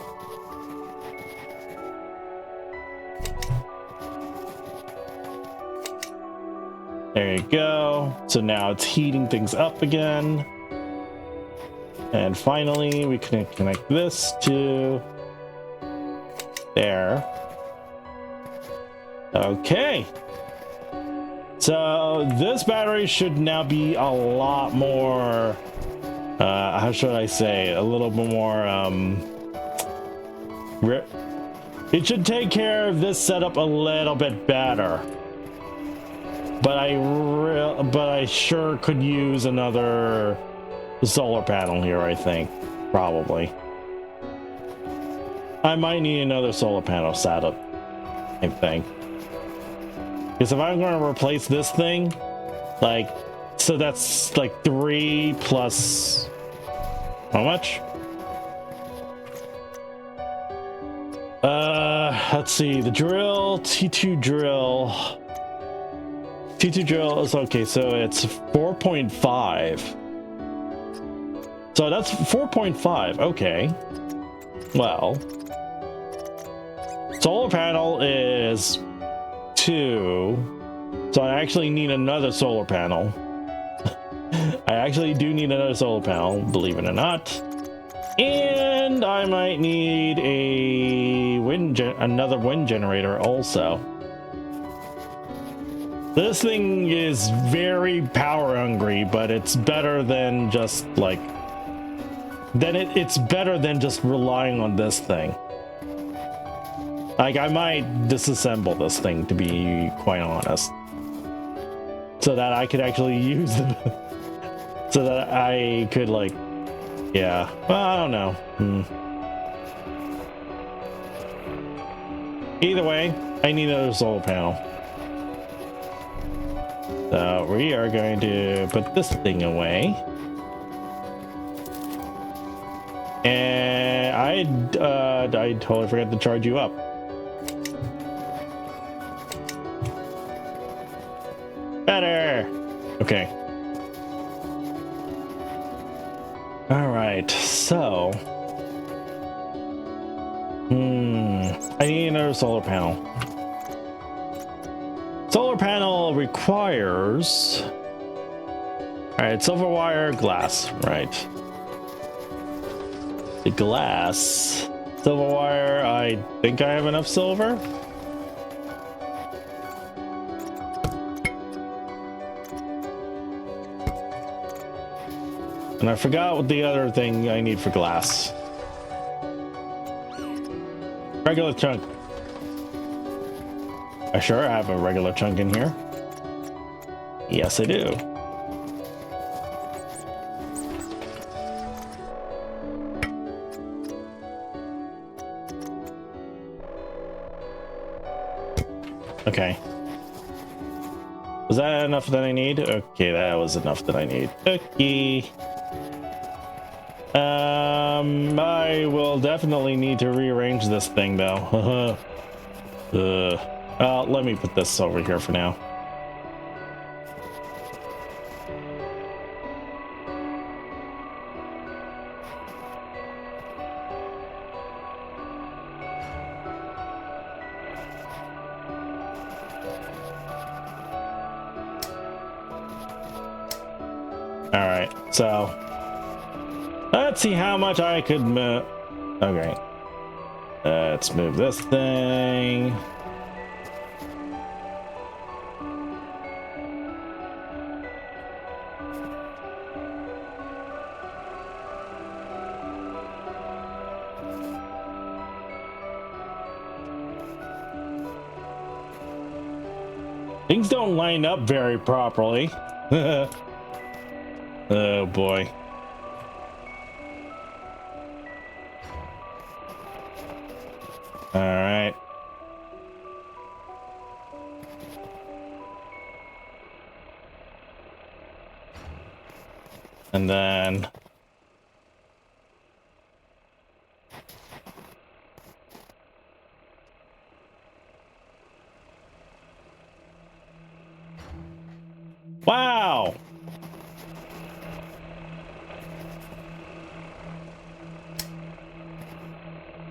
S1: There you go. So now it's heating things up again. And finally, we can connect this to there. Okay. So this battery should now be a lot more, how should I say, a little bit more, it should take care of this setup a little bit better. But I sure could use another solar panel here, I think. Probably. I might need another solar panel setup, I think. Because if I'm going to replace this thing, like, so that's like 3 plus... How much? Let's see, the drill, T2 drill. T2 drill is okay, so it's 4.5. So that's 4.5, okay. Well, solar panel is 2, so I actually need another solar panel. I actually do need another solar panel, believe it or not. And I might need a another wind generator also. This thing is very power hungry, but it's better than just like... it's better than just relying on this thing. Like, I might disassemble this thing, to be quite honest. So that I could actually use the... so that I could, like... Yeah. Well, I don't know. Either way, I need another solar panel. So we are going to put this thing away. And I totally forgot to charge you up. Better. Okay. All right. So. I need another solar panel. Solar panel requires... Alright, silver wire, glass. Right. The glass. Silver wire, I think I have enough silver. And I forgot what the other thing I need for glass. Regular chunk. I sure have a regular chunk in here. Yes, I do. Okay. Was that enough that I need? Okay, that was enough that I need. Okay. I will definitely need to rearrange this thing though. Let me put this over here for now. All right, so let's see how much I could move. Okay, let's move this thing. Things don't line up very properly. Oh boy. All right. And then wow.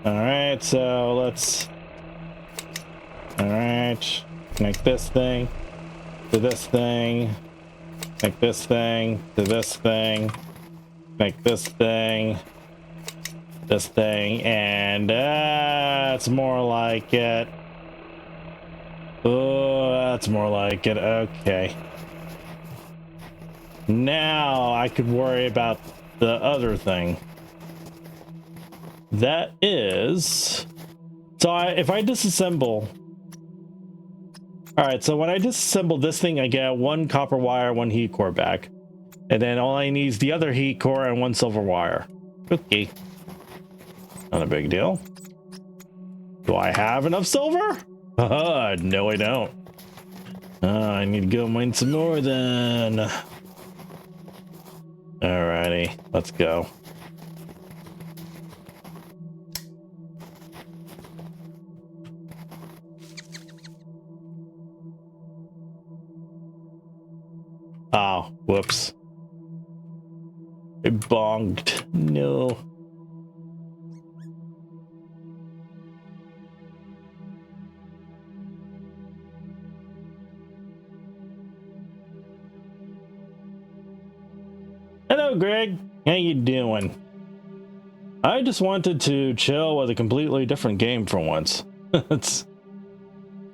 S1: All right, so let's, all right, connect this thing to this thing, connect this thing to this thing, connect this thing, and that's more like it. Oh, that's more like it. Okay. Now I could worry about the other thing. That is, so if I disassemble, all right, so when I disassemble this thing, I get one copper wire, one heat core back, and then all I need is the other heat core and one silver wire. Okay, not a big deal. Do I have enough silver? No, I don't. I need to go mine some more then. Alrighty, let's go. Oh, whoops. It bonked. No. Hello, Greg. How you doing? I just wanted to chill with a completely different game for once.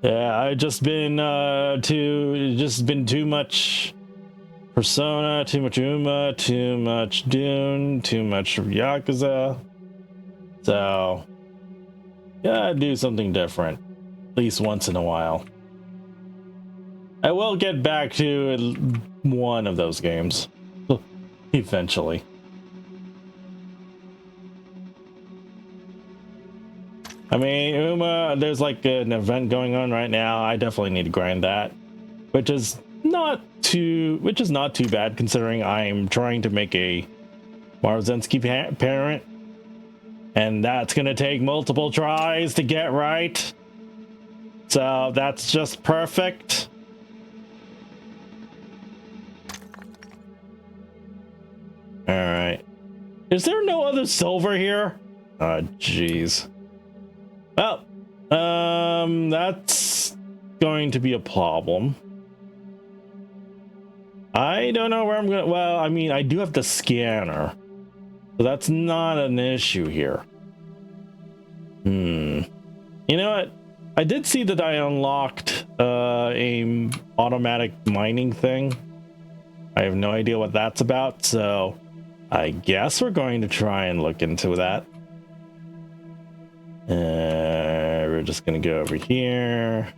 S1: Yeah, I've just been too much Persona, too much Uma, too much Dune, too much Yakuza. So, gotta do something different, at least once in a while. I will get back to one of those games eventually. I mean, Uma, there's like an event going on right now. I definitely need to grind that, which is not too bad considering I'm trying to make a Marzensky parent, and that's gonna take multiple tries to get right. So that's just perfect. All right. Is there no other silver here? Oh, jeez. Well, That's going to be a problem. I don't know where I'm going. Well, I mean, I do have the scanner, so that's not an issue here. You know what? I did see that I unlocked a automatic mining thing. I have no idea what that's about, so I guess we're going to try and look into that. We're just gonna go over here.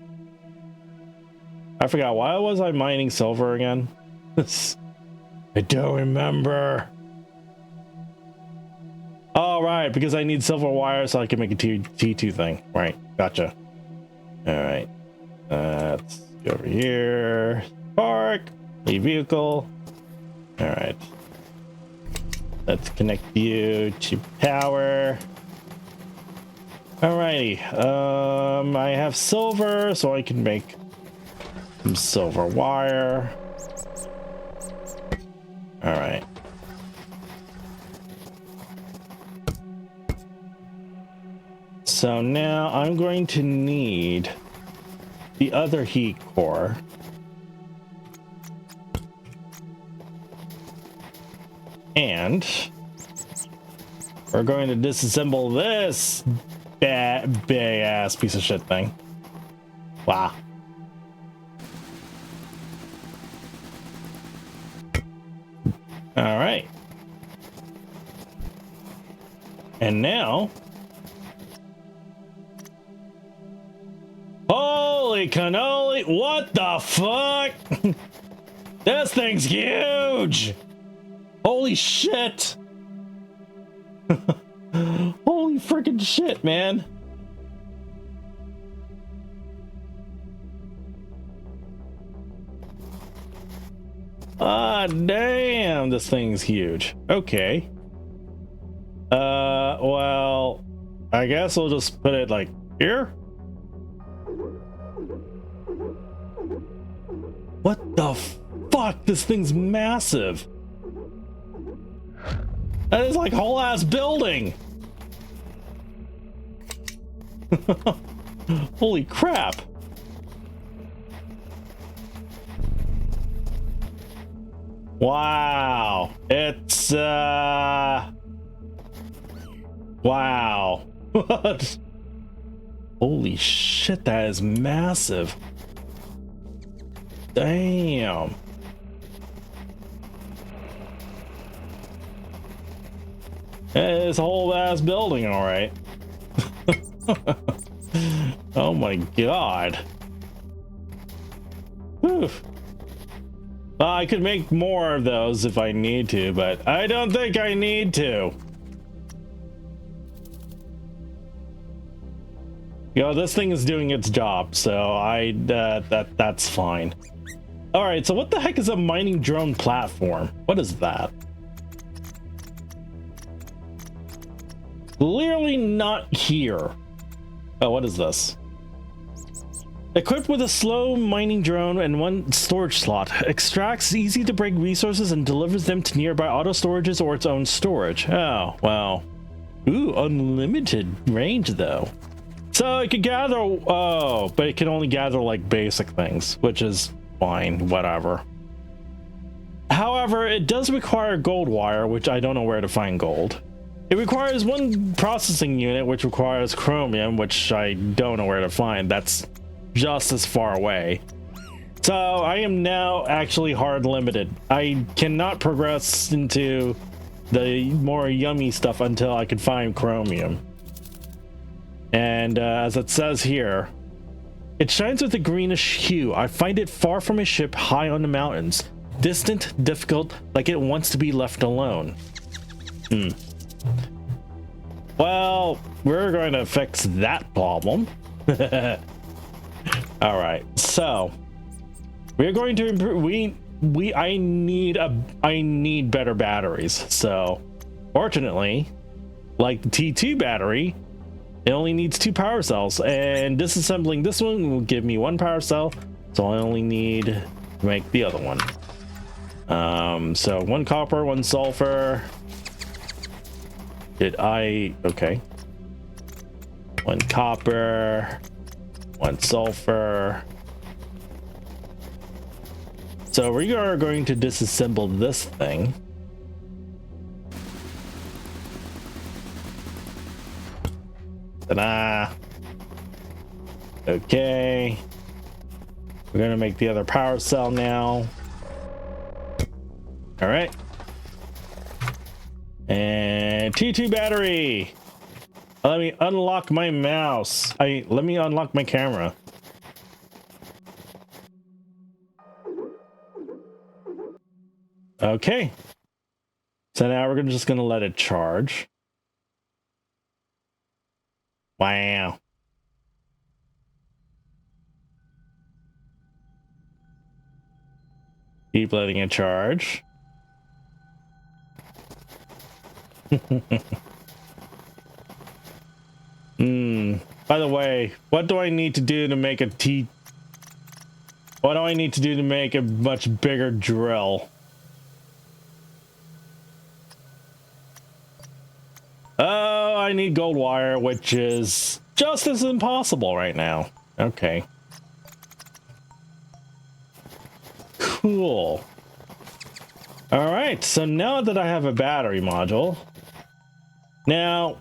S1: I forgot, why was I mining silver again? I don't remember. Oh, right, because I need silver wire so I can make a T2 thing. Right, gotcha. All right, let's go over here. Park, a vehicle. All right, let's connect you to power. Alrighty, I have silver, so I can make some silver wire. All right. So now I'm going to need the other heat core. And we're going to disassemble this big ass piece of shit thing. Wow. All right. And now, holy cannoli, what the fuck? This thing's huge. Holy shit. Holy freaking shit, man. Ah, damn, this thing's huge. Okay. Well, I guess we'll just put it like here. What the fuck? This thing's massive. That is like a whole ass building. Holy crap. Wow. It's wow. What? Holy shit, that is massive. Damn. It's a whole ass building, all right. Oh my god. Whew. I could make more of those if I need to, but I don't think I need to. You know, this thing is doing its job, so that's fine. All right, so what the heck is a mining drone platform? What is that? Clearly not here. Oh, what is this? Equipped with a slow mining drone and one storage slot, extracts easy to break resources and delivers them to nearby auto storages or its own storage. Oh, wow. Ooh, unlimited range though. So it could gather, oh, but it can only gather like basic things, which is fine, whatever. However, it does require gold wire, which I don't know where to find gold. It requires one processing unit, which requires chromium, which I don't know where to find. That's just as far away. So I am now actually hard limited. I cannot progress into the more yummy stuff until I can find chromium. And as it says here, it shines with a greenish hue. I find it far from a ship high on the mountains. Distant, difficult, like it wants to be left alone. Well, we're going to fix that problem. All right, so we're going to improve. I need better batteries. So fortunately, like the T2 battery, it only needs 2 power cells, and disassembling this one will give me 1 power cell, so I only need to make the other one. So 1 copper, 1 sulfur. Okay, 1 copper, 1 sulfur. So we are going to disassemble this thing. Ta-da! Okay. We're gonna make the other power cell now. All right. And T2 battery. Let me unlock my mouse. Let me unlock my camera. Okay. So now we're just gonna let it charge. Wow. Keep letting it charge. By the way, what do I need to do to make what do I need to do to make a much bigger drill? Oh, I need gold wire, which is just as impossible right now. Okay. Cool. All right, so now that I have a battery module, now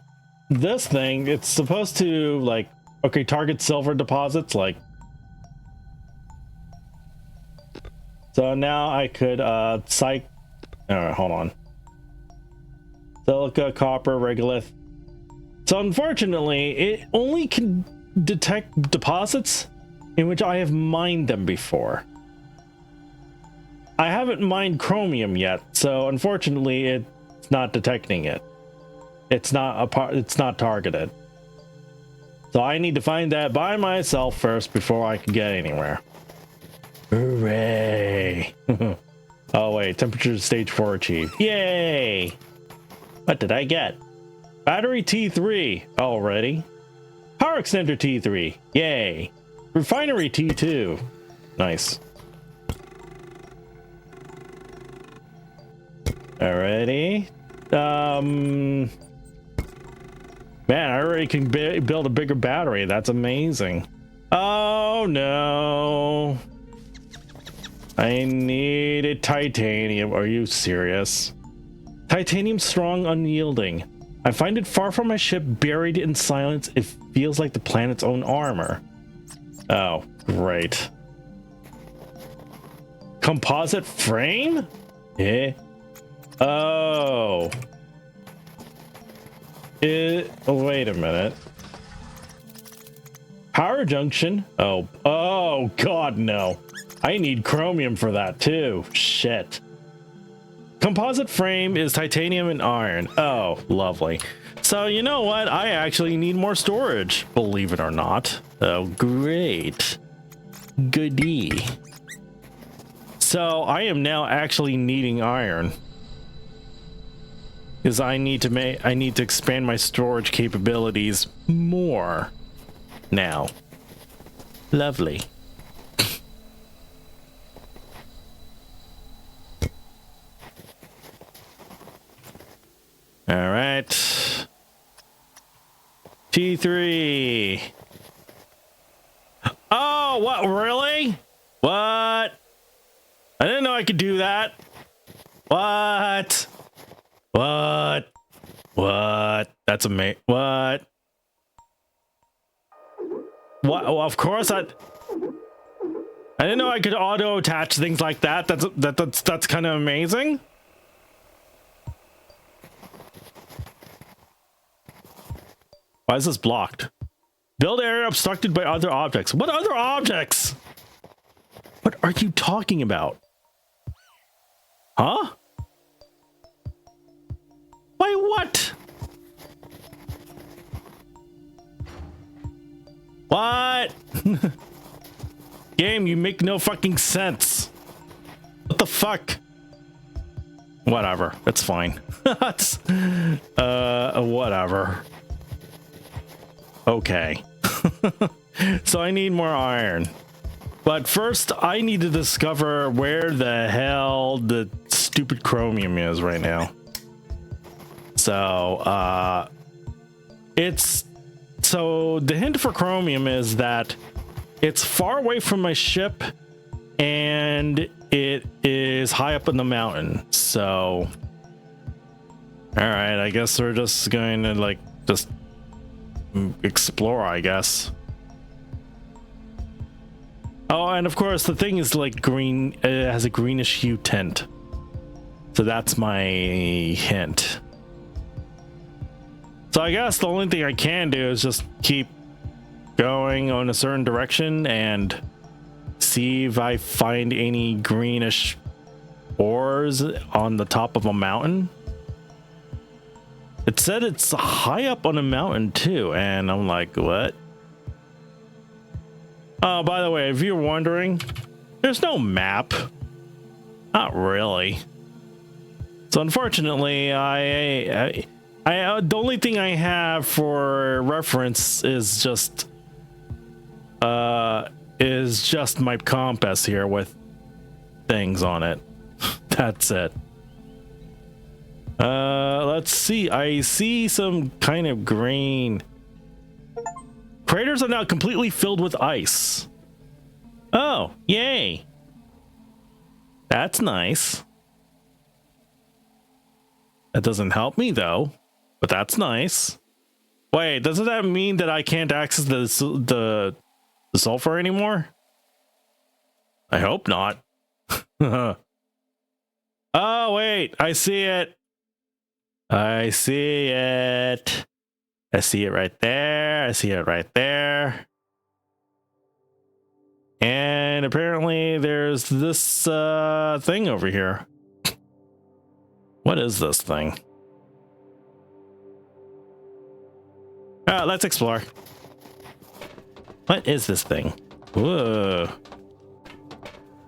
S1: this thing, it's supposed to like, okay, target silver deposits, like, so now I could all right, hold on. Silica, copper, regolith. So unfortunately, it only can detect deposits in which I have mined them before. I haven't mined chromium yet, so unfortunately it's not detecting it. It's not targeted. So I need to find that by myself first before I can get anywhere. Hooray! Oh wait, temperature stage 4 achieved. Yay! What did I get? Battery T3 already. Power extender T3. Yay! Refinery T2. Nice. Alrighty. Man, I already can build a bigger battery. That's amazing. Oh no. I needed titanium. Are you serious? Titanium strong, unyielding. I find it far from my ship, buried in silence. It feels like the planet's own armor. Oh, great. Composite frame? Eh? Oh. Wait a minute. Power junction? Oh god, no. I need chromium for that too. Shit. Composite frame is titanium and iron. Oh, lovely. So you know what? I actually need more storage, believe it or not. Oh, great. Goodie. So I am now actually needing iron. Because I need to expand my storage capabilities more now. Lovely. All right. T3. Oh, what? Really? What? I didn't know I could do that. What? What? That's amazing. What? Well, of course I didn't know I could auto attach things like that. That's kind of amazing. Why is this blocked? Build area obstructed by other objects. What other objects? What are you talking about? Huh? Why what? What? Game, you make no fucking sense. What the fuck? Whatever. It's fine. That's whatever. Okay. So I need more iron. But first I need to discover where the hell the stupid chromium is right now. So the hint for chromium is that It's far away from my ship, and it is high up in the mountain. So, all right, I guess we're just going to like just explore, I guess. Oh, and of course the thing is like green. It has a greenish hue tint, so that's my hint. So I guess the only thing I can do is just keep going on a certain direction and see if I find any greenish ores on the top of a mountain. It said it's high up on a mountain too, and I'm like, what? Oh, by the way, if you're wondering, there's no map. Not really. So unfortunately, the only thing I have for reference is just my compass here with things on it. That's it. Let's see. I see some kind of green. Craters are now completely filled with ice. Oh, yay. That's nice. That doesn't help me though, but that's nice. Wait, doesn't that mean that I can't access the sulfur anymore? I hope not. Oh, wait, I see it. I see it. I see it right there. I see it right there. And apparently there's this thing over here. What is this thing? Let's explore. What is this thing? Whoa.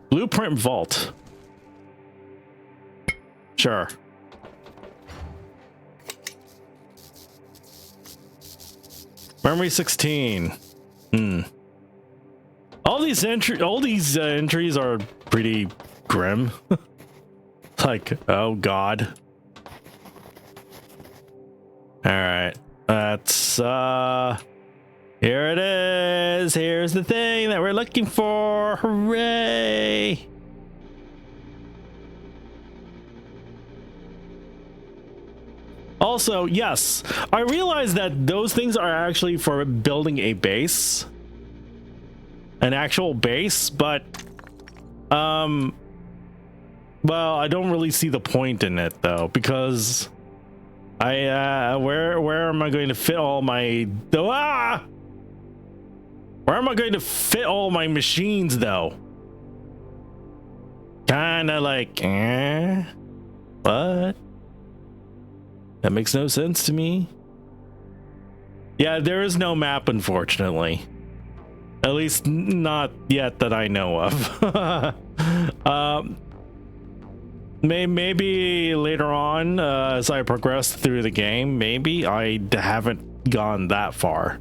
S1: Blueprint vault. Sure. Memory 16. All these entries are pretty grim. Like, oh god. All right. That's here it is. Here's the thing that we're looking for. Hooray! Also, yes, I realize that those things are actually for building a base. An actual base, but well, I don't really see the point in it though, because where am I going to fit all my where am I going to fit all my machines though? Kinda like what? That makes no sense to me. Yeah, there is no map, unfortunately. At least not yet that I know of. Maybe later on, as I progress through the game, maybe. I haven't gone that far.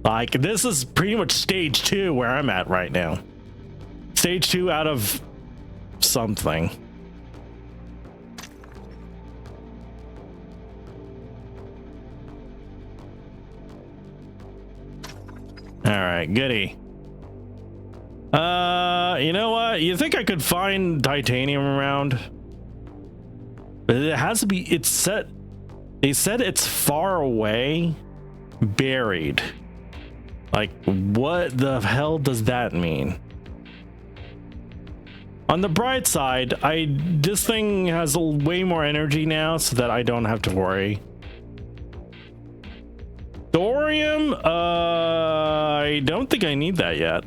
S1: Like, this is pretty much stage 2 where I'm at right now. Stage 2 out of something. All right, goody. You know what? You think I could find titanium around? But it has to be. It's set. They said it's far away, buried. Like, what the hell does that mean? On the bright side, this thing has way more energy now, so that I don't have to worry. Thorium? I don't think I need that yet,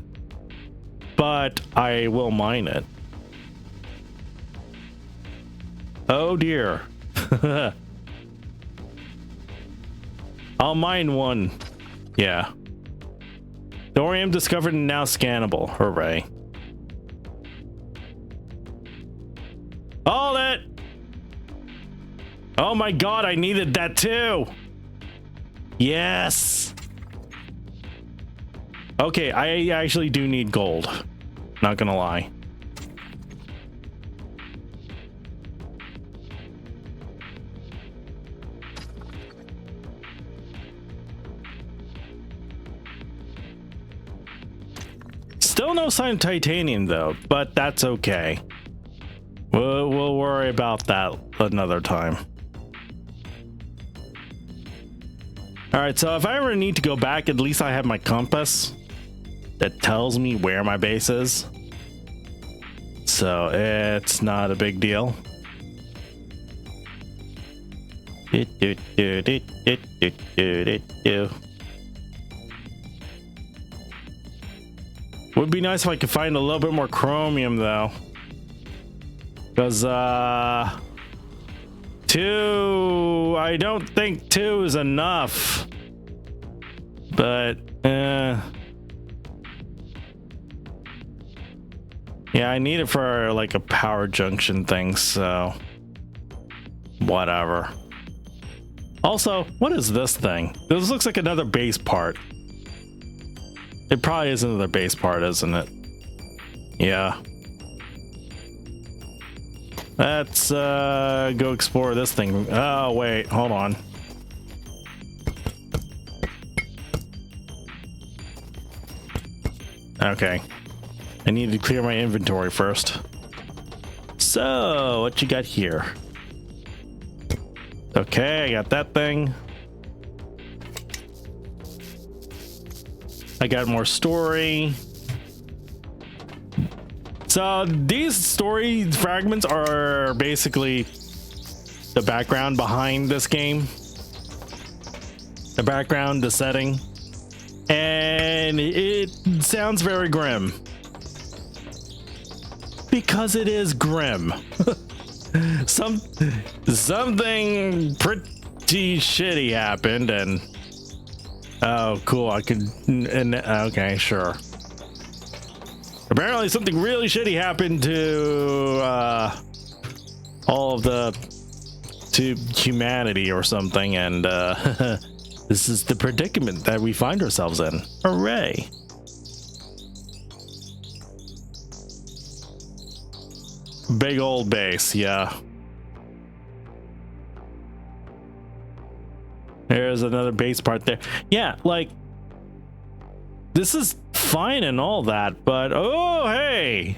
S1: but I will mine it. Oh dear. I'll mine one. Yeah. Thorium discovered and now scannable. Hooray. Hold it! Oh my god, I needed that too! Yes. Okay, I actually do need gold. Not gonna lie. Still no sign of titanium though, but that's okay. We'll worry about that another time. All right, so if I ever need to go back, at least I have my compass that tells me where my base is. So it's not a big deal. Would be nice if I could find a little bit more chromium though. Because, 2, I don't think 2 is enough. But, yeah, I need it for like a power junction thing, so whatever. Also, what is this thing? This looks like another base part. It probably is another base part, isn't it? Yeah. Let's go explore this thing. Oh, wait, hold on. Okay. I need to clear my inventory first. So, what you got here? Okay, I got that thing. I got more story. So these story fragments are basically the background behind this game. The background, the setting. And it sounds very grim. Because it is grim. Something pretty shitty happened and oh cool, I could okay, sure. Apparently something really shitty happened to all of to humanity or something, and this is the predicament that we find ourselves in. Hooray. Big old base, yeah. There's another base part there. Yeah, like this is fine and all that, but oh hey,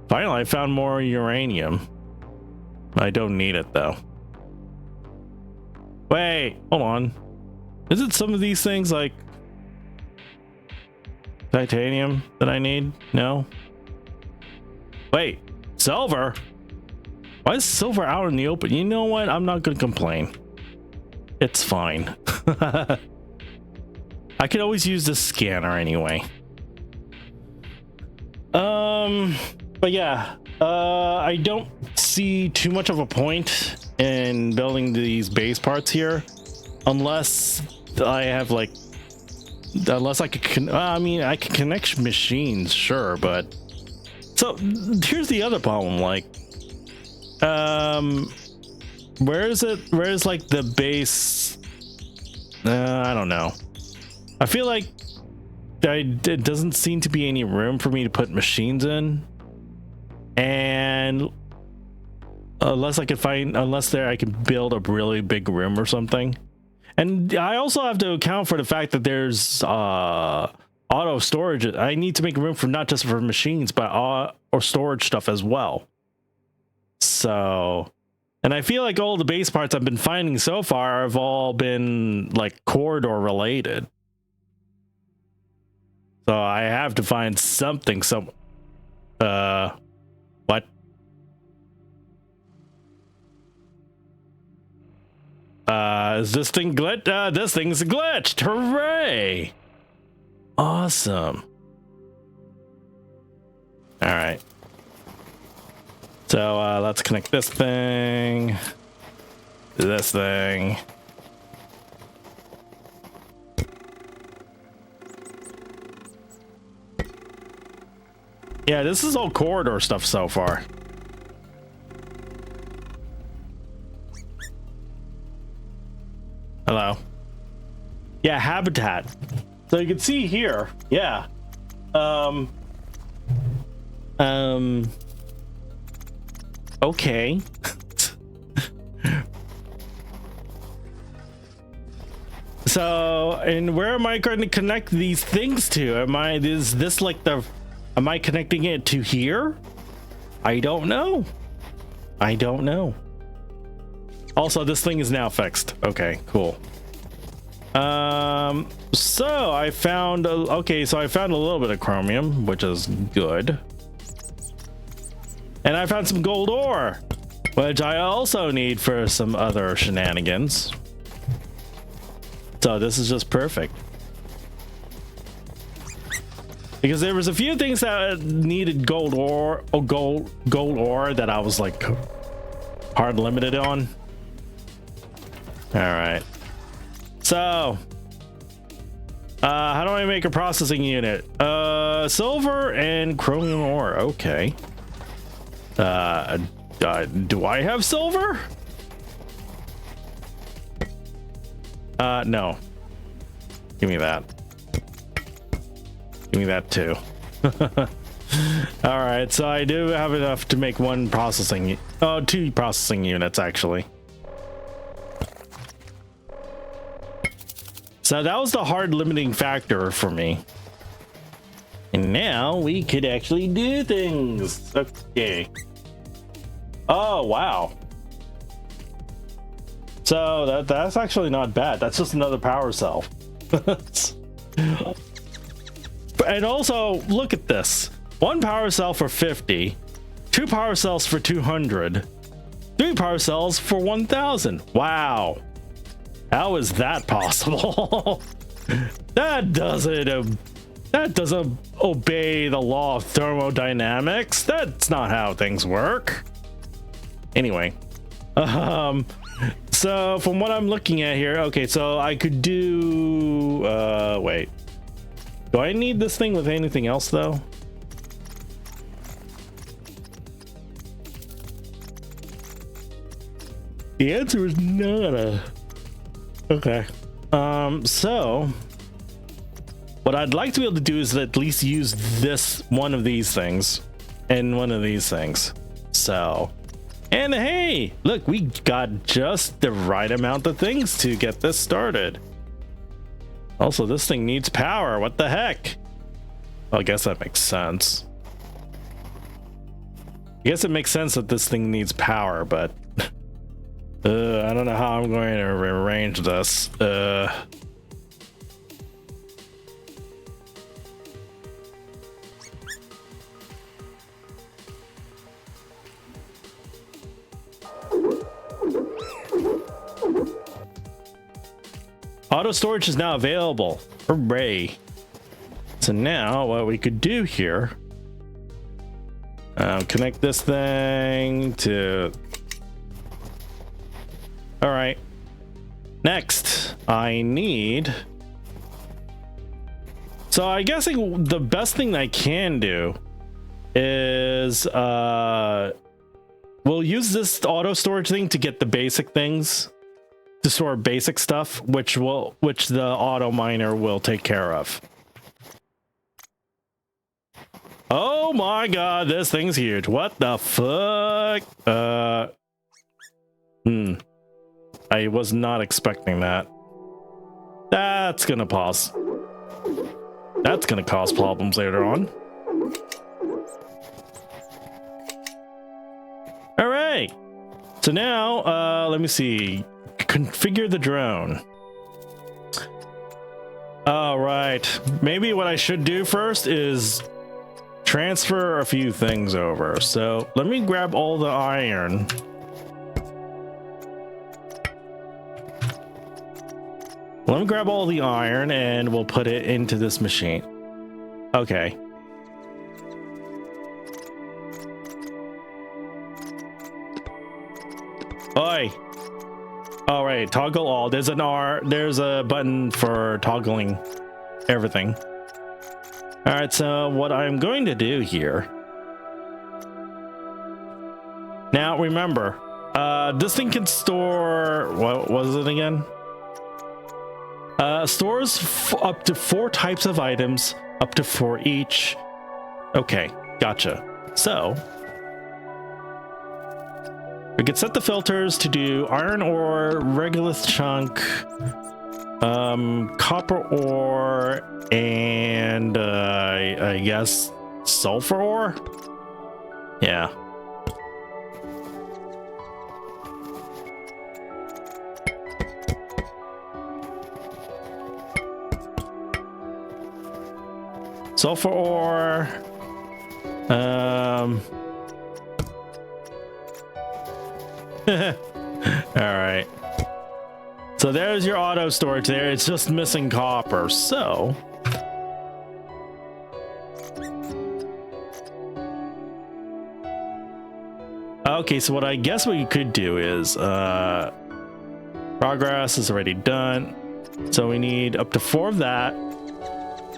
S1: finally I found more uranium. I don't need it though. Wait, hold on. Is it some of these things like titanium that I need? No. Wait, silver? Why is silver out in the open? You know what? I'm not gonna complain. It's fine. I could always use the scanner anyway. But yeah, I don't see too much of a point in building these base parts here, unless I have like, unless I could, I mean, I can connect machines, sure, but so here's the other problem, like, where is it? Where's like the base? I don't know. I feel like it doesn't seem to be any room for me to put machines in, and unless I can build a really big room or something. And I also have to account for the fact that there's auto storage. I need to make room for not just for machines, but or storage stuff as well. So, and I feel like all the base parts I've been finding so far have all been like corridor related. So I have to find something. What? Is this thing glitched? This thing's glitched. Hooray! Awesome. All right. So let's connect this thing to this thing. Yeah, this is all corridor stuff so far. Hello. Yeah, habitat. So you can see here. Yeah. Okay. So, and where am I going to connect these things to? Is this like the Am I connecting it to here? I don't know. I don't know. Also, this thing is now fixed. Okay, cool. So I found okay, so I found a little bit of chromium, which is good. And I found some gold ore, which I also need for some other shenanigans. So this is just perfect. Because there was a few things that needed gold ore, or gold ore that I was like hard limited on. All right. So, how do I make a processing unit? Silver and chromium ore. Okay. Do I have silver? No. Give me that. Give me that too. All right, so I do have enough to make one processing, two processing units actually. So that was the hard limiting factor for me. And now we could actually do things. Okay. Oh, wow. So that's actually not bad. That's just another power cell. And also, look at this. One power cell for 50, two power cells for 200, three power cells for 1000. Wow. How is that possible? That doesn't obey the law of thermodynamics. That's not how things work. Anyway, so from what I'm looking at here, okay, so I could do wait, do I need this thing with anything else though? The answer is nada. Okay. So what I'd like to be able to do is at least use this one of these things and one of these things. So, and hey, look, we got just the right amount of things to get this started. Also, this thing needs power. What the heck? Well, I guess that makes sense. I guess it makes sense that this thing needs power, but I don't know how I'm going to rearrange this. Auto storage is now available. Hooray. So now what we could do here, connect this thing to, all right. Next, I need, so I guess the best thing I can do is we'll use this auto storage thing to get the basic things, to store basic stuff, which the auto miner will take care of. Oh my god, this thing's huge. What the fuck? I was not expecting that. That's gonna cause problems later on. All right. So now, let me see. Configure the drone. All right. Maybe what I should do first is transfer a few things over. So let me grab all the iron. Let me grab all the iron and we'll put it into this machine. Okay. Oi. All right, toggle all. There's a button for toggling everything. All right, so what I'm going to do here. Now remember, this thing can store, what was it again? Stores up to 4 types of items, up to 4 each. Okay, gotcha. So we could set the filters to do iron ore, regolith chunk, copper ore, and I guess sulfur ore? Yeah. Sulfur ore. Alright. So there's your auto storage there. It's just missing copper. So okay, so what I guess we could do is progress is already done. So we need up to 4 of that.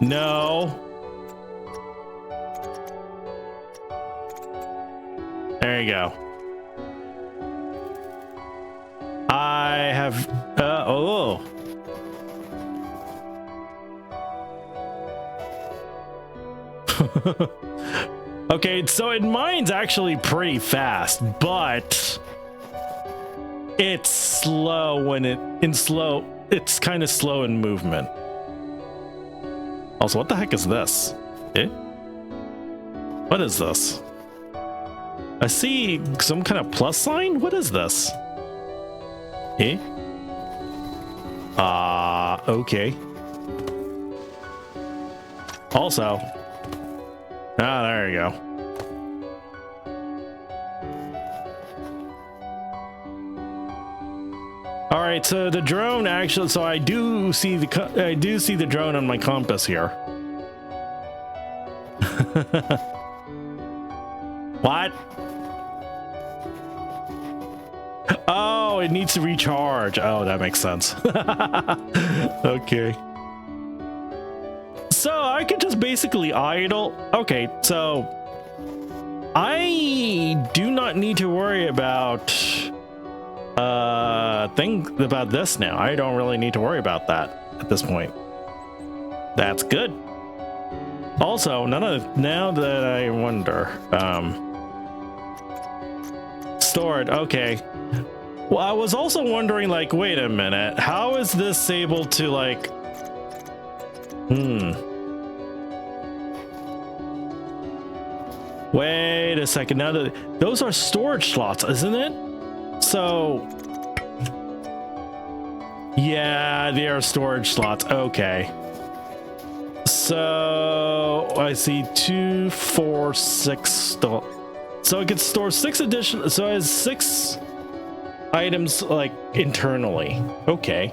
S1: No. There you go. I have oh. Okay, so it mines actually pretty fast, but it's slow when it's kind of slow in movement. Also, what the heck is this? Eh? What is this? I see some kind of plus sign. What is this? Eh? Okay. Also, there you go. All right, so the drone actually, so I do see the drone on my compass here. What? Oh, it needs to recharge. Oh, that makes sense. Okay. So I could just basically idle. Okay, so I do not need to worry about about this now. I don't really need to worry about that at this point. That's good. Also, now that I wonder, stored. Okay. Well, I was also wondering, like, wait a minute, how is this able to, like, wait a second. Now that those are storage slots, isn't it? So yeah, they are storage slots. Okay. So I see 2, 4, 6 still. So it can store 6 additional. So it has 6 items like internally. Okay.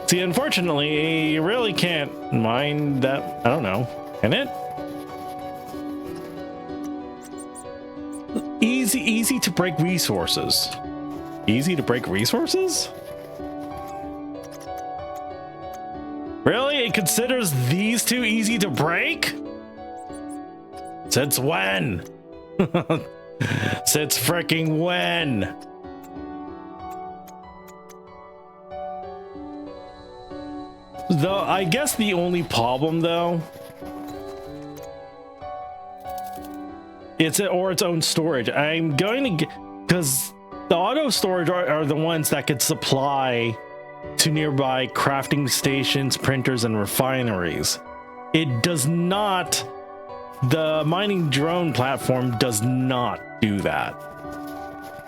S1: See, unfortunately, you really can't mine that. I don't know. Can it? Easy to break resources. Easy to break resources? Really? It considers these 2 easy to break? Since when? Since freaking when? Though I guess the only problem though, it's its own storage. I'm going to get, because the auto storage are the ones that could supply to nearby crafting stations, printers, and refineries. It does not. The mining drone platform does not do that.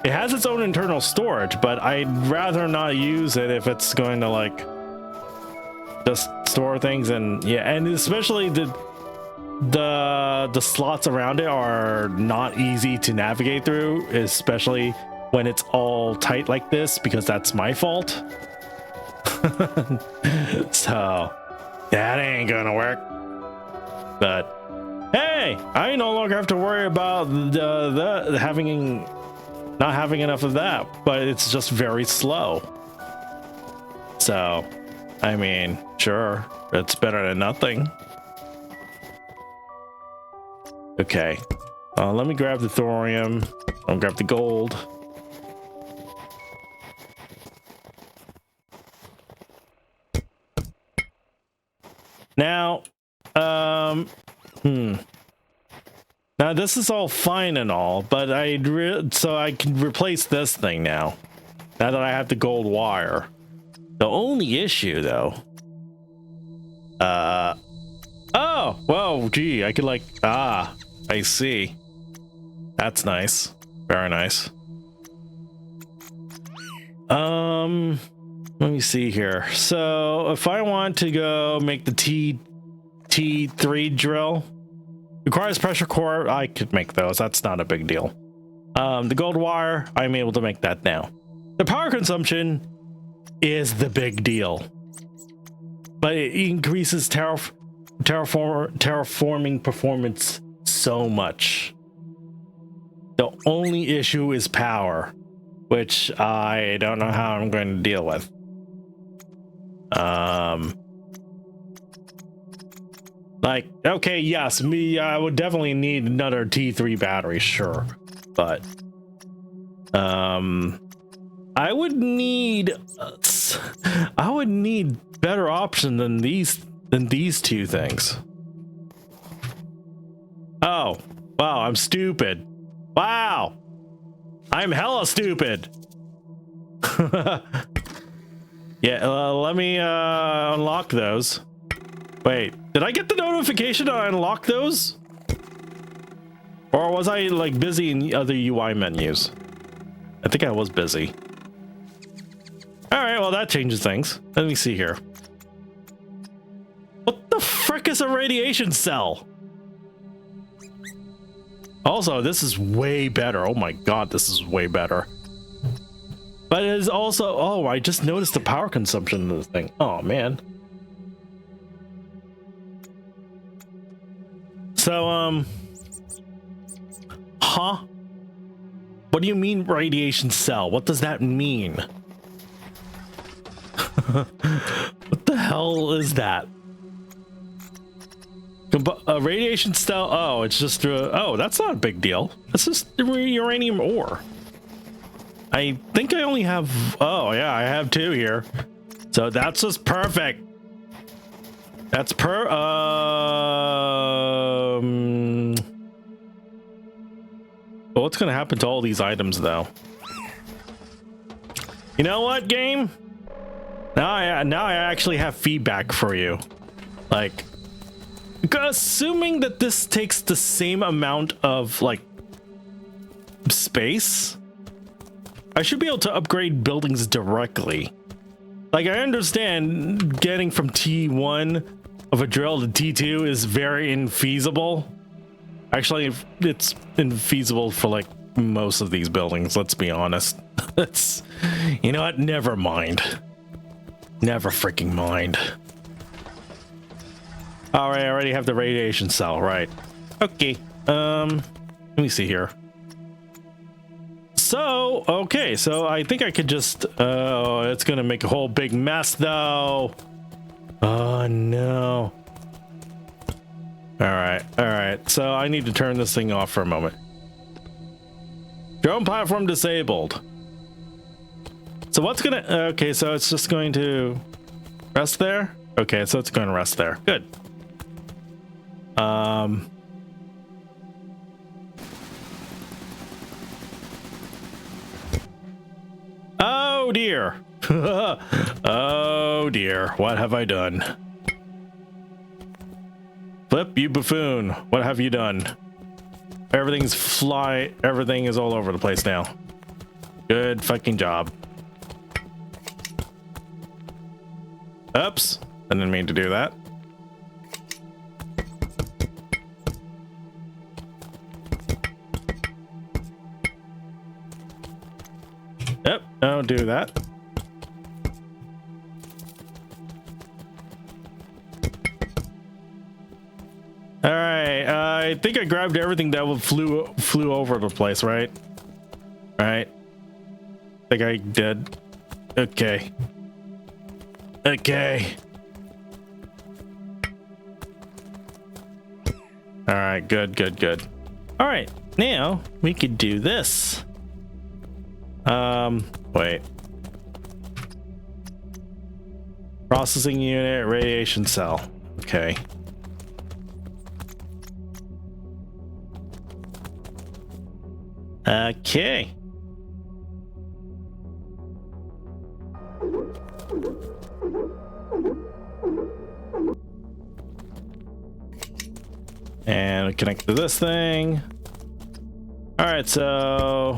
S1: It has its own internal storage, but I'd rather not use it if it's going to like just store things. And yeah, and especially the slots around it are not easy to navigate through, especially when it's all tight like this, because that's my fault. So that ain't gonna work. But hey, I no longer have to worry about the not having enough of that, but it's just very slow. So, I mean, sure, it's better than nothing. Okay, let me grab the thorium. I'll grab the gold. Now, now this is all fine and all, but so I can replace this thing now that I have the gold wire. The only issue though Oh, whoa, gee, I could like, I see. That's nice. Very nice. Let me see here. So if I want to go make the T3 drill, requires pressure core, I could make those. That's not a big deal. The gold wire, I'm able to make that now. The power consumption is the big deal, but it increases terraforming performance so much. The only issue is power, which I don't know how I'm going to deal with. Like, okay, yes, I would definitely need another T3 battery, sure, but I would need better option than these two things. Oh, wow, I'm stupid. Wow, I'm hella stupid. Yeah, let me unlock those. Wait, did I get the notification that I unlocked those? Or was I like busy in other UI menus? I think I was busy. All right, well that changes things. Let me see here. What the frick is a radiation cell? Also, this is way better. Oh my god, this is way better. But it is also, oh, I just noticed the power consumption of the thing. Oh man. So, huh? What do you mean radiation cell? What does that mean? What the hell is that? A radiation cell? Oh, it's just through. Oh, that's not a big deal. That's just uranium ore. I think I only have. Oh yeah, I have two here. So that's just perfect. That's But what's gonna happen to all these items though? You know what, game? Now I actually have feedback for you. Like, assuming that this takes the same amount of like space, I should be able to upgrade buildings directly. Like, I understand getting from T1 of a drill to T2 is very infeasible. Actually, it's infeasible for like most of these buildings, let's be honest. That's, you know what? Never mind. Never freaking mind. All right, I already have the radiation cell, right? Okay. Let me see here. So, okay, so I think I could just, oh, it's gonna make a whole big mess though. Oh no. All right, so I need to turn this thing off for a moment. Drone platform disabled. So what's gonna, okay, so it's just going to rest there? Okay, so it's going to rest there, good. Oh dear. Oh dear, what have I done? Flip, you buffoon, what have you done? Everything is all over the place now. Good fucking job. Oops, I didn't mean to do that. Yep, don't do that. All right, I think I grabbed everything that flew over the place, right? Right. I think I did. Okay. Okay. All right, good. All right, now we could do this. Wait. Processing unit, radiation cell. Okay. Okay. And connect to this thing. All right, so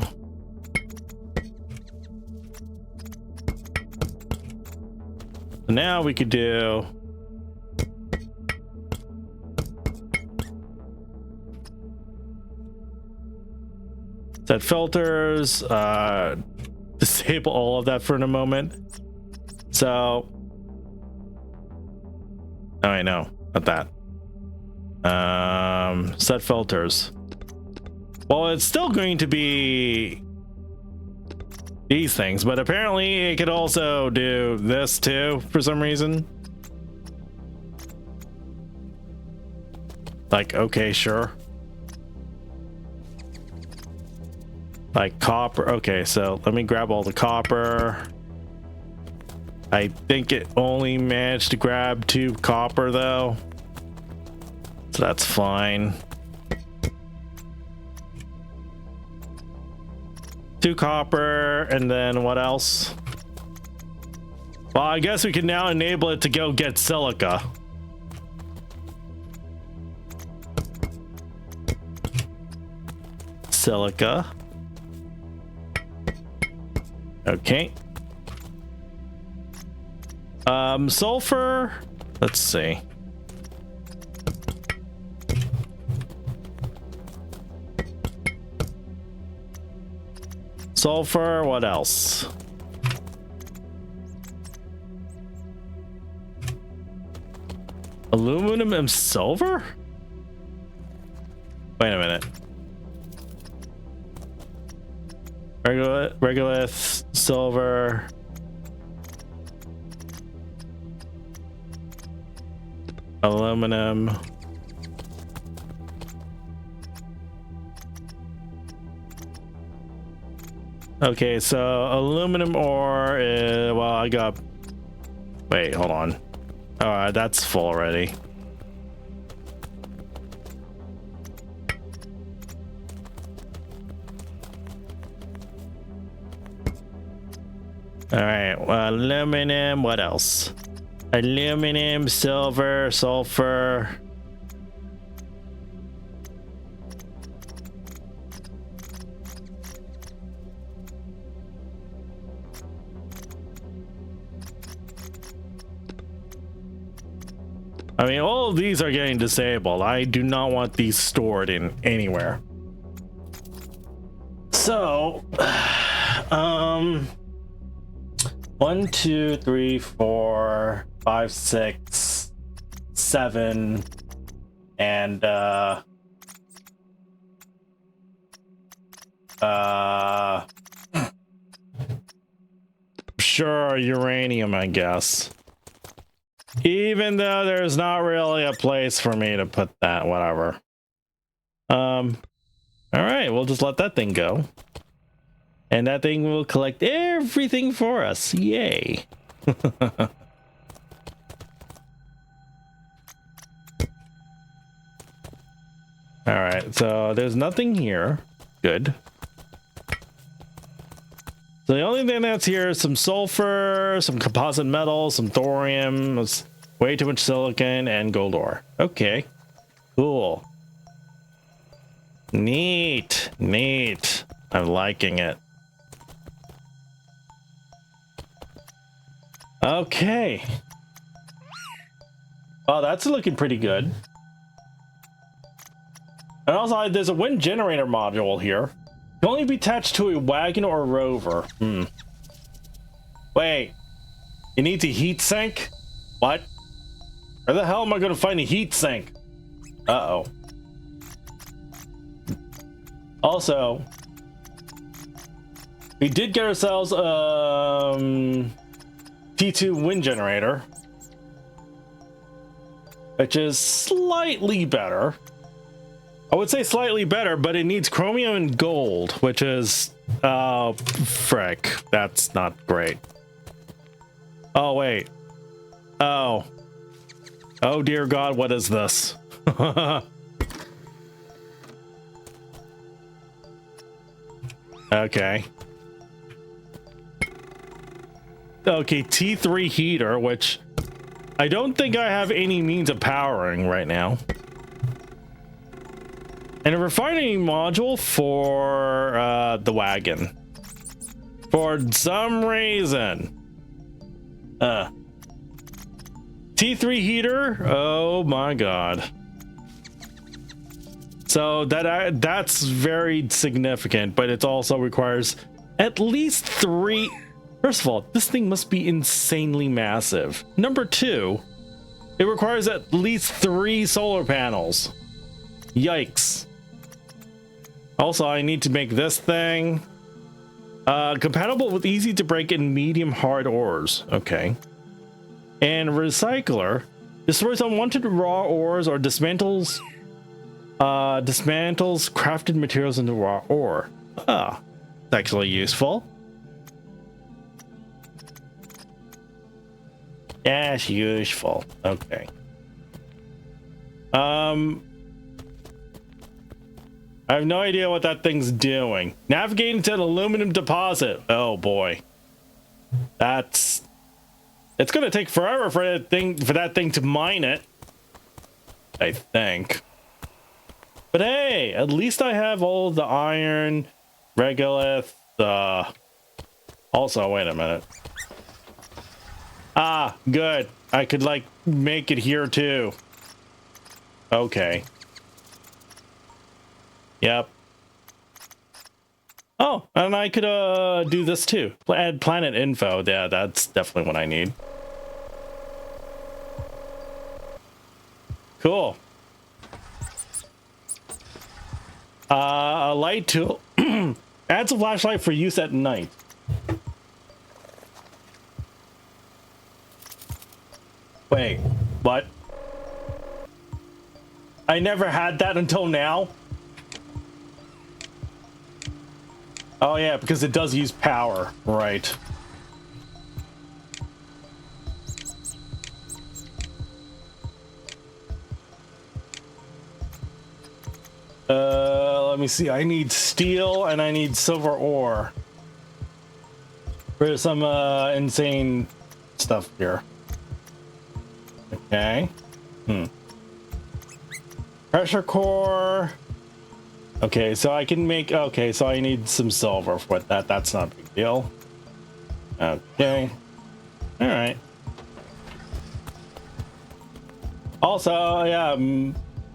S1: now we could do set filters, disable all of that for a moment. So, oh, I know, not that. Set filters. Well, it's still going to be these things, but apparently it could also do this too for some reason. Like, okay, sure. Like copper. Okay, so let me grab all the copper. I think it only managed to grab 2 copper though, so that's fine. 2 copper, and then what else? Well, I guess we can now enable it to go get silica. Silica. Okay. Sulfur. Let's see. Sulfur, what else? Aluminum and silver? Wait a minute. Regolith, silver. Aluminum. Okay, so aluminum ore is, well, I got, wait, hold on. All right, that's full already. All right, well, aluminum, what else? Aluminum, silver, sulfur. I mean, all of these are getting disabled. I do not want these stored in anywhere. So, 1, 2, 3, 4, 5, 6, 7, and sure, uranium, I guess. Even though there's not really a place for me to put that, whatever. All right, we'll just let that thing go. And that thing will collect everything for us. Yay. All right, so there's nothing here. Good. So the only thing that's here is some sulfur, some composite metal, some thorium, way too much silicon, and gold ore. Okay, cool. Neat, neat. I'm liking it. Okay. Oh, that's looking pretty good. And also, there's a wind generator module here. Can only be attached to a wagon or a rover. Wait. It needs a heat sink? What? Where the hell am I going to find a heat sink? Uh-oh. Also, we did get ourselves T2 wind generator, which is slightly better. I would say slightly better, but it needs chromium and gold, which is, frick, that's not great. Oh, wait. Oh. Oh, dear God, what is this? Okay. Okay, T3 heater, which I don't think I have any means of powering right now. and a refining module for the wagon. For some reason. T3 heater. Oh my god. So that's very significant, but it also requires at least 3. First of all, this thing must be insanely massive. Number 2, it requires at least 3 solar panels. Yikes. Also, I need to make this thing compatible with easy to break and medium hard ores. Okay. And recycler destroys unwanted raw ores or dismantles crafted materials into raw ore. Ah, it's actually useful. That's useful. Okay. I have no idea what that thing's doing. Navigating to an aluminum deposit. Oh boy. It's gonna take forever for that thing to mine it, I think. But hey, at least I have all the iron, regolith, also, wait a minute. Ah, good. I could, like, make it here, too. Okay. Yep. Oh, and I could, do this, too. Add planet info. Yeah, that's definitely what I need. Cool. A light tool adds a flashlight for use at night. Wait, what? I never had that until now. Oh yeah, because it does use power, right? Let me see. I need steel and I need silver ore for some insane stuff here. Okay. Pressure core. Okay, so I can make. Okay, so I need some silver for that. That's not a big deal. Okay. All right. Also, yeah.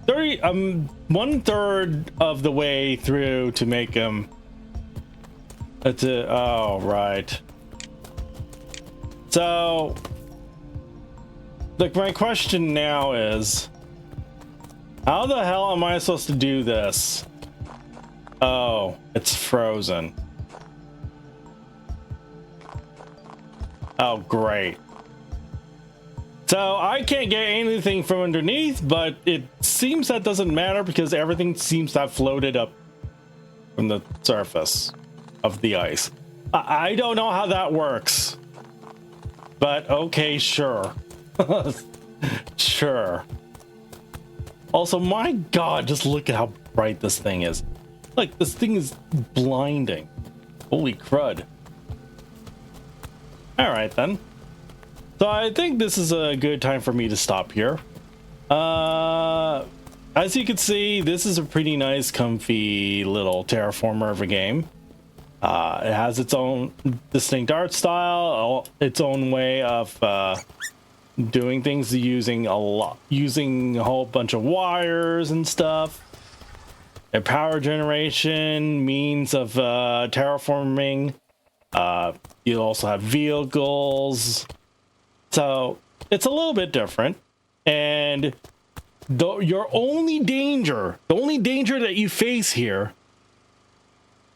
S1: 1/3 of the way through to make them. Oh, right. So, like, my question now is, how the hell am I supposed to do this? Oh, it's frozen. Oh, great. So I can't get anything from underneath, but it seems that doesn't matter because everything seems to have floated up from the surface of the ice. I don't know how that works, but okay, sure. Sure. Also, my god, just look at how bright this thing is. Like, this thing is blinding. Holy crud. All right, then. So I think this is a good time for me to stop here. As you can see, this is a pretty nice, comfy little terraformer of a game. It has its own distinct art style, its own way of doing things, using a whole bunch of wires and stuff. A power generation, means of terraforming. You also have vehicles. So it's a little bit different, and your only danger, the only danger that you face here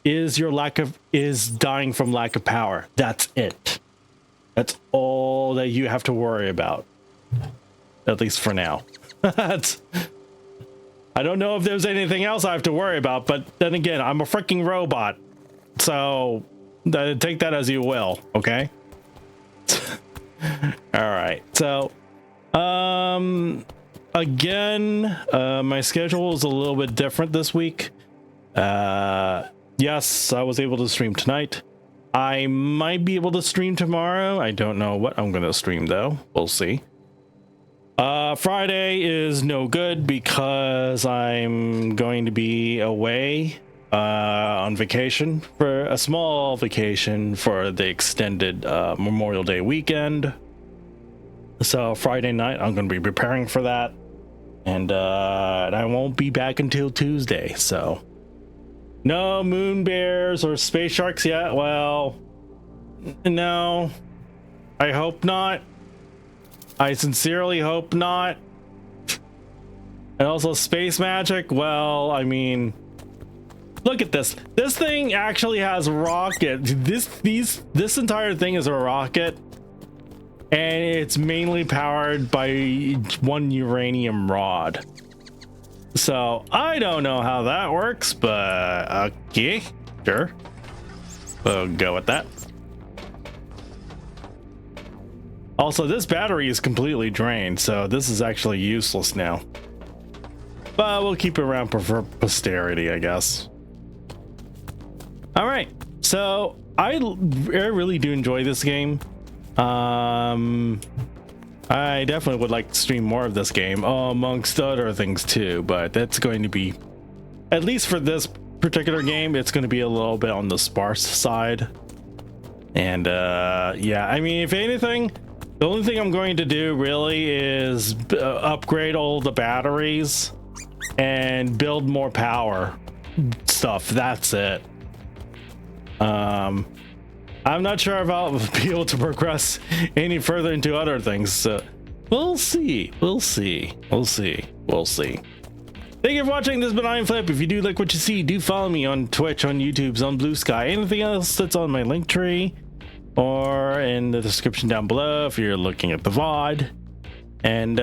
S1: is dying from lack of power. That's it. That's all that you have to worry about, at least for now. I don't know if there's anything else I have to worry about, but then again, I'm a freaking robot, so take that as you will, okay? All right, so again, my schedule is a little bit different this week. Yes, I was able to stream tonight. I might be able to stream tomorrow. I don't know what I'm gonna stream though. We'll see. Friday is no good because I'm going to be away on vacation, for a small vacation for the extended Memorial Day weekend. So Friday night I'm going to be preparing for that, and I won't be back until Tuesday. So no moon bears or space sharks yet. Well, no, I hope not. I sincerely hope not. And also space magic, well, I mean, look at this. This thing actually has a rocket. This entire thing is a rocket, and it's mainly powered by one uranium rod. So I don't know how that works, but okay, sure, we'll go with that. Also, this battery is completely drained, so this is actually useless now. But we'll keep it around for posterity, I guess. All right, so I really do enjoy this game. I definitely would like to stream more of this game, amongst other things too, but that's going to be, at least for this particular game, it's going to be a little bit on the sparse side. And yeah, I mean, if anything, the only thing I'm going to do really is upgrade all the batteries and build more power stuff. That's it. I'm not sure if I'll be able to progress any further into other things. So we'll see. We'll see. We'll see. We'll see. Thank you for watching. This has been iamflip. If you do like what you see, do follow me on Twitch, on YouTube, on Blue Sky. Anything else that's on my link tree or in the description down below if you're looking at the VOD. And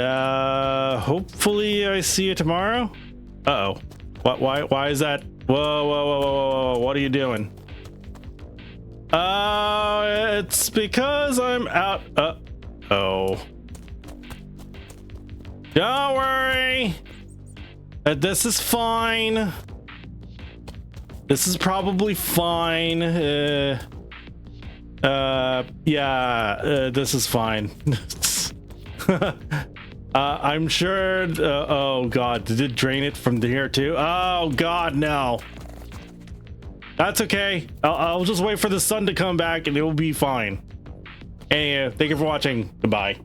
S1: hopefully I see you tomorrow. Uh-oh. Why is that? Whoa, what are you doing? It's because I'm out. Oh. Don't worry. This is fine. This is probably fine. Yeah, this is fine. I'm sure. Oh god, did it drain it from here too? Oh god, no. That's okay. I'll just wait for the sun to come back and it will be fine. Anyway, thank you for watching. Goodbye.